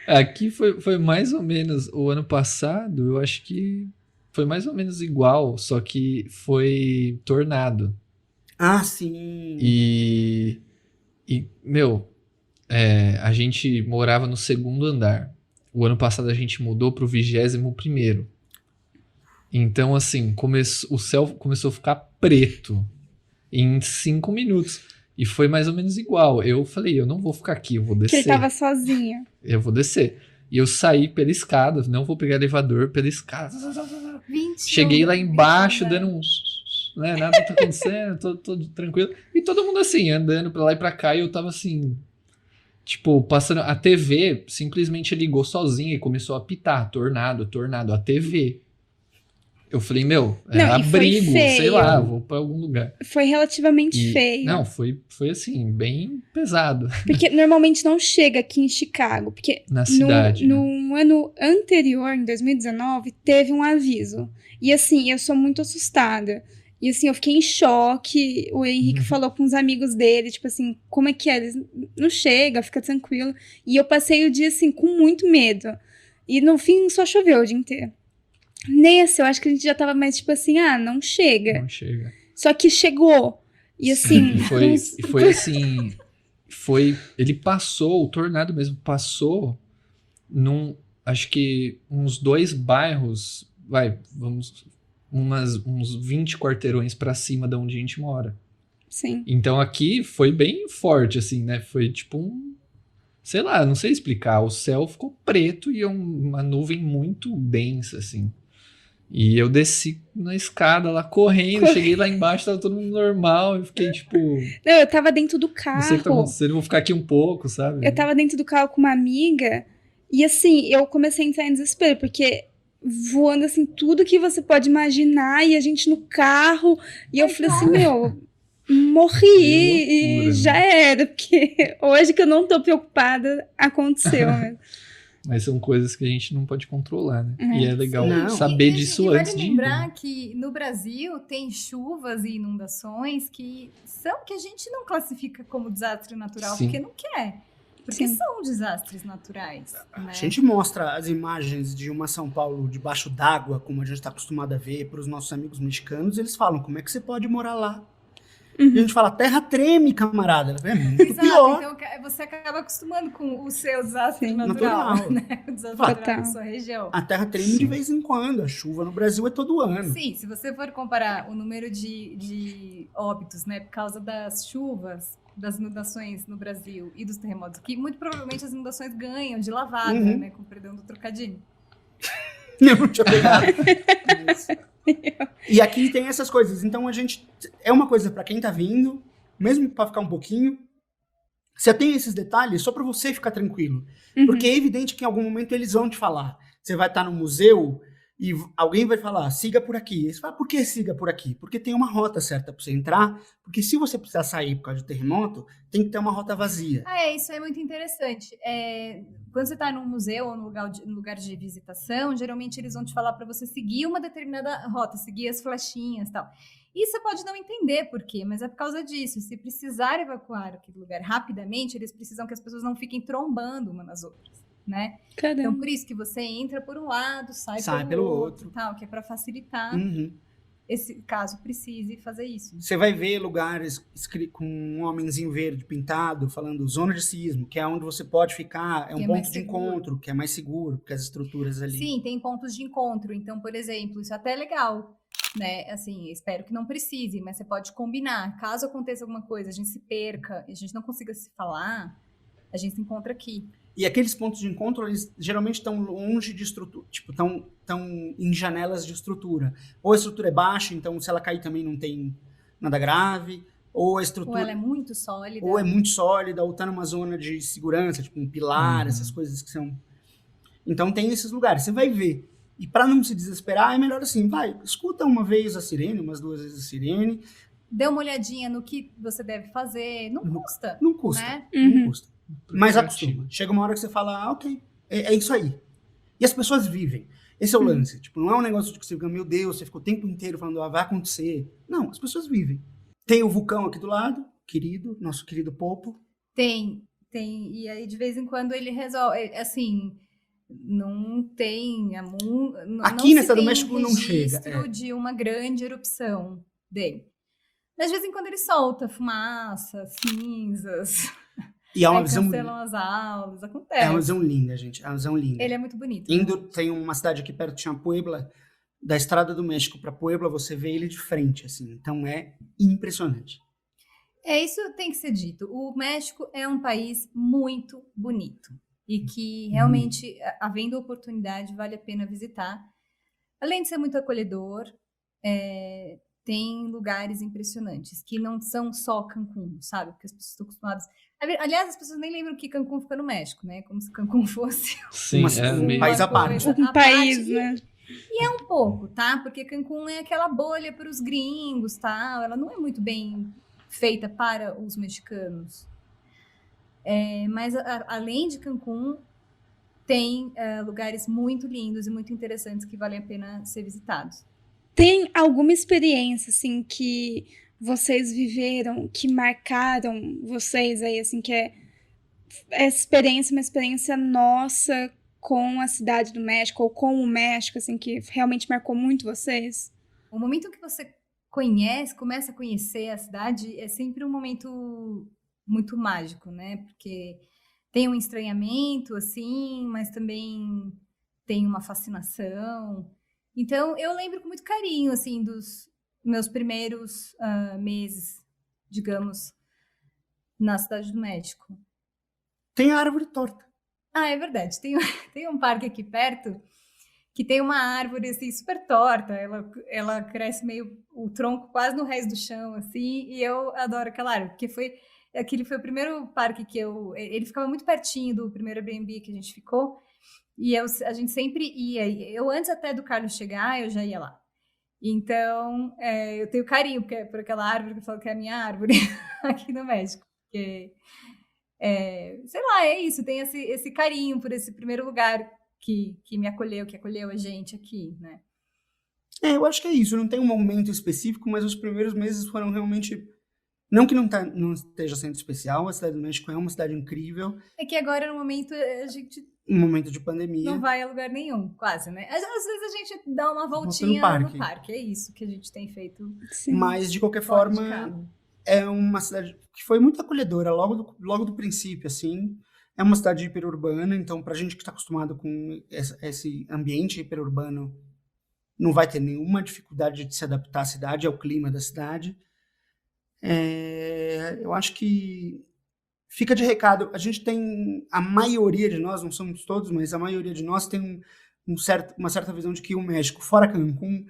Speaker 1: Aqui foi mais ou menos o ano passado, eu acho que foi mais ou menos igual, só que foi tornado.
Speaker 5: Ah, sim.
Speaker 1: E meu, a gente morava no 2º andar. O ano passado a gente mudou pro 21º. Então, assim, o céu começou a ficar preto em 5 minutos. E foi mais ou menos igual. Eu falei, eu não vou ficar aqui, eu vou
Speaker 2: Porque
Speaker 1: descer.
Speaker 2: ele tava sozinho.
Speaker 1: Eu vou descer. E eu saí pela escada, não vou pegar elevador, pela escada.
Speaker 4: 21,
Speaker 1: Cheguei lá embaixo,
Speaker 4: 21,
Speaker 1: dando uns... Né, nada tá acontecendo, tô tranquilo. E todo mundo assim, andando pra lá e pra cá, e eu tava assim... Tipo, passando... A TV simplesmente ligou sozinha e começou a apitar. Tornado, a TV. Eu falei, meu,
Speaker 2: Não, e foi
Speaker 1: abrigo, sei
Speaker 2: feio.
Speaker 1: lá, vou pra algum lugar.
Speaker 2: Foi relativamente
Speaker 1: E-
Speaker 2: feio.
Speaker 1: Não, foi assim, bem pesado
Speaker 2: Porque normalmente não chega aqui em Chicago. Porque
Speaker 1: na cidade. né?
Speaker 2: no ano anterior, em 2019, teve um aviso. E assim, eu sou muito assustada. E assim, eu fiquei em choque. O Henrique falou com os amigos dele, tipo assim, como é que é? Eles não chega, fica tranquilo. E eu passei o dia assim, com muito medo. E no fim só choveu o dia inteiro. Nesse, eu acho que a gente já tava mais tipo assim, não chega.
Speaker 1: Não chega.
Speaker 2: Só que chegou. E assim,
Speaker 1: E foi assim. Ele passou, o tornado mesmo passou acho que uns 2 bairros, uns 20 quarteirões pra cima de onde a gente mora.
Speaker 2: sim.
Speaker 1: Então aqui foi bem forte, assim, né? Foi tipo sei lá, não sei explicar. O céu ficou preto e uma nuvem muito densa, assim. E eu desci na escada lá correndo, cheguei lá embaixo, tava todo mundo normal. Eu fiquei tipo,
Speaker 2: Não, eu tava dentro do carro.
Speaker 1: não sei o que tá acontecendo, eu vou ficar aqui um pouco, sabe?
Speaker 2: Eu tava dentro do carro com uma amiga e assim, eu comecei a entrar em desespero, porque voando assim, tudo que você pode imaginar e a gente no carro. E eu falei assim, meu, morri
Speaker 1: Que loucura,
Speaker 2: e já era, porque hoje que eu não tô preocupada, aconteceu mesmo.
Speaker 1: Mas são coisas que a gente não pode controlar, né? E é legal
Speaker 5: Não.
Speaker 1: saber disso
Speaker 4: vale
Speaker 1: antes de ir.
Speaker 4: lembrar
Speaker 1: né?
Speaker 4: que no Brasil tem chuvas e inundações que a gente não classifica como desastre natural,
Speaker 1: Sim.
Speaker 4: porque não quer. Porque
Speaker 2: Sim.
Speaker 4: são desastres naturais, né?
Speaker 5: A gente mostra as imagens de uma São Paulo debaixo d'água, como a gente está acostumado a ver, para os nossos amigos mexicanos, eles falam, como é que você pode morar lá? E a gente fala, a terra treme, camarada. É muito
Speaker 4: Exato,
Speaker 5: pior.
Speaker 4: então você acaba acostumando com o seu desastre
Speaker 2: Sim.
Speaker 4: natural,
Speaker 5: Natural.
Speaker 4: né? O desastre
Speaker 5: Total.
Speaker 4: natural da sua região.
Speaker 5: A terra treme de
Speaker 1: Sim.
Speaker 5: vez em quando. A chuva no Brasil é todo ano.
Speaker 4: Sim, se você for comparar o número de óbitos, né, por causa das chuvas, das inundações no Brasil e dos terremotos aqui, muito provavelmente as inundações ganham de lavada,
Speaker 5: Uhum.
Speaker 4: né, com perdão do trocadilho.
Speaker 5: Eu não tinha pegado. E aqui tem essas coisas. Então a gente. É uma coisa pra quem tá vindo, mesmo pra ficar um pouquinho. Você tem esses detalhes só pra você ficar tranquilo. Porque é evidente que em algum momento eles vão te falar. Você vai estar no museu e alguém vai falar, siga por aqui. E você fala, por que siga por aqui? Porque tem uma rota certa pra você entrar. Porque se você precisar sair por causa de terremoto, tem que ter uma rota vazia.
Speaker 4: Isso é muito interessante. Quando você está num museu ou num lugar de visitação, geralmente eles vão te falar para você seguir uma determinada rota, seguir as flechinhas e tal. E você pode não entender por quê, mas é por causa disso. Se precisar evacuar aquele lugar rapidamente, eles precisam que as pessoas não fiquem trombando uma nas outras, né?
Speaker 2: Caramba.
Speaker 4: Então, por isso que você entra por um lado, sai
Speaker 5: Sai
Speaker 4: pelo
Speaker 5: pelo
Speaker 4: outro, tal, que é para facilitar
Speaker 5: Uhum.
Speaker 4: esse caso precise fazer isso.
Speaker 5: Você vai ver lugares com um homenzinho verde pintado, falando zona de sismo, que é onde você pode ficar, é um
Speaker 4: Que é mais
Speaker 5: ponto de
Speaker 4: seguro.
Speaker 5: encontro, que é mais seguro, porque as estruturas ali.
Speaker 4: Sim, tem pontos de encontro. Então, por exemplo, isso até é legal, né? Assim, espero que não precise, mas você pode combinar. Caso aconteça alguma coisa, a gente se perca, a gente não consiga se falar, a gente se encontra aqui.
Speaker 5: E aqueles pontos de encontro, eles geralmente estão longe de estrutura, tipo, estão em janelas de estrutura. Ou a estrutura é baixa, então se ela cair também não tem nada grave, ou a
Speaker 4: Ou
Speaker 5: estrutura
Speaker 4: ela é muito sólida.
Speaker 5: ou é muito sólida, ou tá numa zona de segurança, tipo um pilar, essas coisas que são... Então tem esses lugares, você vai ver. E para não se desesperar, é melhor assim, vai, escuta uma vez a sirene, umas 2 vezes a sirene,
Speaker 4: Dê uma olhadinha no que você deve fazer. Não custa,
Speaker 5: não custa,
Speaker 4: né?
Speaker 5: não custa. Mas
Speaker 1: Preventivo.
Speaker 5: acostuma. Chega uma hora que você fala, ah, ok, é isso aí. E as pessoas vivem. Esse é o lance. Tipo, não é um negócio de que você fica, meu Deus, você ficou o tempo inteiro falando, vai acontecer. Não, as pessoas vivem. Tem o vulcão aqui do lado, querido, nosso querido Popo.
Speaker 4: Tem. E aí, de vez em quando, ele resolve. Assim, não tem.
Speaker 5: Aqui nessa do México não chega,
Speaker 4: registro de uma grande erupção dele. Mas, de vez em quando, ele solta fumaça, cinzas.
Speaker 5: E é uma
Speaker 4: Aí
Speaker 5: visão...
Speaker 4: cancelam as aulas, acontece.
Speaker 5: É uma visão linda, gente. É uma visão linda.
Speaker 4: Ele é muito bonito.
Speaker 5: Tem uma cidade aqui perto que chama Puebla, da Estrada do México para Puebla, você vê ele de frente, assim. Então é impressionante.
Speaker 4: Isso tem que ser dito. O México é um país muito bonito e que realmente, havendo oportunidade, vale a pena visitar. Além de ser muito acolhedor, tem lugares impressionantes que não são só Cancún, sabe? Porque as pessoas estão acostumadas. Aliás, as pessoas nem lembram que Cancún fica no México, né? Como se Cancún fosse
Speaker 1: Sim, é
Speaker 5: um
Speaker 1: meio...
Speaker 5: país à
Speaker 4: uma
Speaker 5: parte.
Speaker 4: coisa
Speaker 2: Um
Speaker 4: à
Speaker 2: país,
Speaker 4: parte.
Speaker 2: né?
Speaker 4: E é um pouco, tá? Porque Cancún é aquela bolha para os gringos, tá? Ela não é muito bem feita para os mexicanos. Mas além de Cancún, tem lugares muito lindos e muito interessantes que valem a pena ser visitados.
Speaker 2: Tem alguma experiência, assim, que vocês viveram, que marcaram vocês aí, assim, que é uma experiência nossa com a cidade do México, ou com o México, assim, que realmente marcou muito vocês?
Speaker 4: O momento que você começa a conhecer a cidade, é sempre um momento muito mágico, né? Porque tem um estranhamento, assim, mas também tem uma fascinação. Então, eu lembro com muito carinho, assim, dos meus primeiros meses, digamos, na Cidade do México.
Speaker 5: Tem a árvore torta.
Speaker 4: É verdade. Tem um parque aqui perto que tem uma árvore, assim, super torta. Ela cresce meio, o tronco quase no rés do chão, assim, e eu adoro aquela árvore, porque aquele foi o primeiro parque que ele ficava muito pertinho do primeiro Airbnb que a gente ficou, e a gente sempre ia. Eu, antes até do Carlos chegar, eu já ia lá. Então, eu tenho carinho por aquela árvore que eu falo que é a minha árvore aqui no México. Porque, sei lá, é isso. Tem esse carinho por esse primeiro lugar que me acolheu, que acolheu a gente aqui, né?
Speaker 5: Eu acho que é isso. Não tem um momento específico, mas os primeiros meses foram realmente Não que não esteja sendo especial, a cidade do México é uma cidade incrível,
Speaker 4: É que agora, no momento, a gente
Speaker 5: um momento de pandemia.
Speaker 4: não vai a lugar nenhum, quase, né? Às vezes a gente dá uma
Speaker 5: Volta no
Speaker 4: voltinha
Speaker 5: parque.
Speaker 4: no parque. É isso que a gente tem feito
Speaker 2: Sim.
Speaker 5: Mas, de qualquer
Speaker 4: fora de
Speaker 5: forma,
Speaker 4: carro.
Speaker 5: é uma cidade que foi muito acolhedora logo do princípio, assim. É uma cidade hiperurbana, então pra gente que está acostumado com esse ambiente hiperurbano, não vai ter nenhuma dificuldade de se adaptar à cidade, ao clima da cidade. Eu acho que fica de recado. A gente tem, a maioria de nós, não somos todos, mas a maioria de nós tem uma certa visão de que o México, fora Cancún,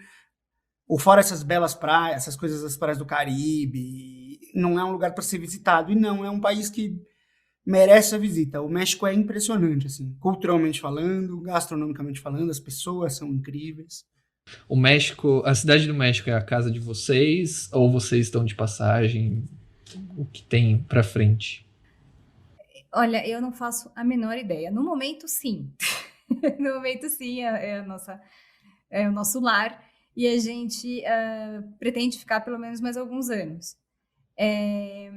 Speaker 5: ou fora essas belas praias, essas coisas das praias do Caribe, não é um lugar para ser visitado. E não, é um país que merece a visita. O México é impressionante, assim, culturalmente falando, gastronomicamente falando, as pessoas são incríveis.
Speaker 1: O México, a cidade do México é a casa de vocês ou vocês estão de passagem? O que tem pra frente?
Speaker 4: Olha, eu não faço a menor ideia. No momento, sim. No momento, sim, é o nosso lar. E a gente pretende ficar pelo menos mais alguns anos. É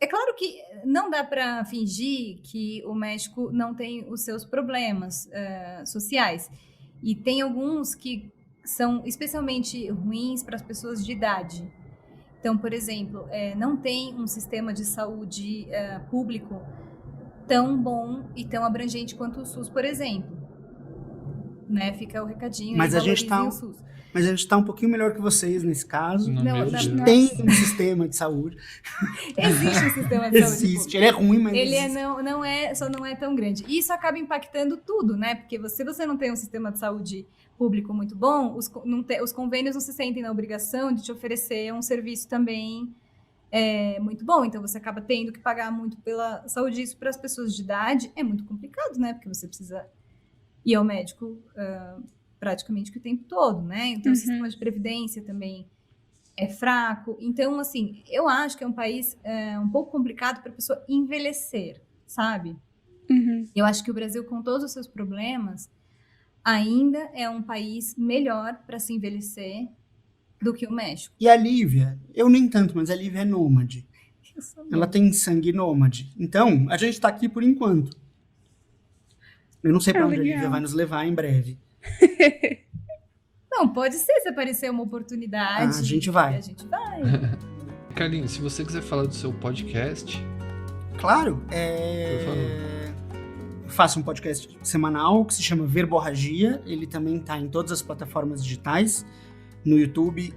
Speaker 4: claro que não dá para fingir que o México não tem os seus problemas sociais. E tem alguns que são especialmente ruins para as pessoas de idade. Então, por exemplo, não tem um sistema de saúde público tão bom e tão abrangente quanto o SUS, por exemplo. Né? Fica o recadinho.
Speaker 5: Mas
Speaker 4: aí,
Speaker 5: a gente
Speaker 4: valorizem o SUS.
Speaker 5: Mas a gente está um pouquinho melhor que vocês nesse caso.
Speaker 1: Não,
Speaker 4: Não,
Speaker 1: meu
Speaker 4: não,
Speaker 1: Deus.
Speaker 4: não.
Speaker 5: Tem um sistema de saúde.
Speaker 4: Existe um sistema de saúde
Speaker 5: Existe.
Speaker 4: público.
Speaker 5: Ele é ruim, mas
Speaker 4: Ele
Speaker 5: existe.
Speaker 4: só não é tão grande. E isso acaba impactando tudo, né? Porque se você não tem um sistema de saúde público muito bom, os convênios não se sentem na obrigação de te oferecer um serviço também muito bom. Então, você acaba tendo que pagar muito pela saúde. Isso para as pessoas de idade é muito complicado, né? Porque você precisa ir ao médico praticamente que o tempo todo, né? Então, o sistema de previdência também é fraco. Então, assim, eu acho que é um país um pouco complicado para a pessoa envelhecer, sabe? Eu acho que o Brasil, com todos os seus problemas, ainda é um país melhor para se envelhecer do que o México.
Speaker 5: E a Lívia, eu nem tanto, mas a Lívia é nômade. Ela tem sangue nômade. Então, a gente está aqui por enquanto. Eu não sei para onde a Lívia vai nos levar em breve.
Speaker 4: Não, pode ser, se aparecer uma oportunidade.
Speaker 5: A gente vai.
Speaker 4: A gente vai.
Speaker 1: Carlinhos, se você quiser falar do seu podcast,
Speaker 5: Claro,
Speaker 1: por favor.
Speaker 5: eu faço um podcast semanal que se chama Verborragia. Ele também está em todas as plataformas digitais, no YouTube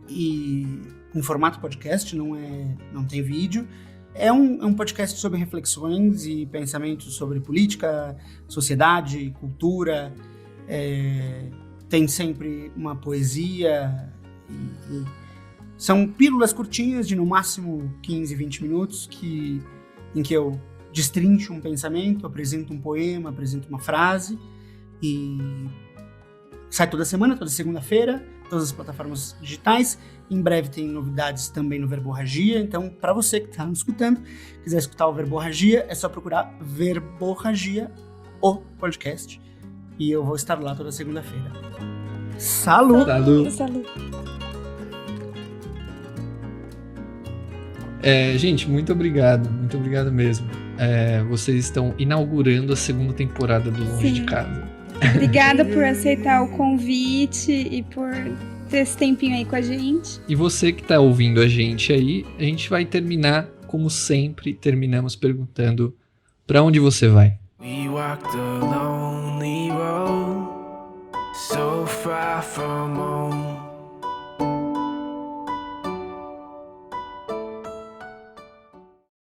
Speaker 5: e em formato podcast, não tem vídeo. É um podcast sobre reflexões e pensamentos sobre política, sociedade, cultura. Tem sempre uma poesia. São pílulas curtinhas de no máximo 15, 20 minutos em que eu destrincho um pensamento, apresento um poema, apresento uma frase e sai toda semana, toda segunda-feira, todas as plataformas digitais. Em breve tem novidades também no Verborragia, então para você que está nos escutando, quiser escutar o Verborragia, é só procurar Verborragia, o podcast, e eu vou estar lá toda segunda-feira. Salud!
Speaker 2: Saúde.
Speaker 1: Gente, muito obrigado mesmo. Vocês estão inaugurando a segunda temporada do Longe
Speaker 2: Sim.
Speaker 1: de Casa.
Speaker 2: Obrigada por aceitar o convite e por ter esse tempinho aí com a gente.
Speaker 1: E você que tá ouvindo a gente aí, a gente vai terminar, como sempre, terminamos perguntando pra onde você vai?
Speaker 3: We walked a lonely road, so far from home.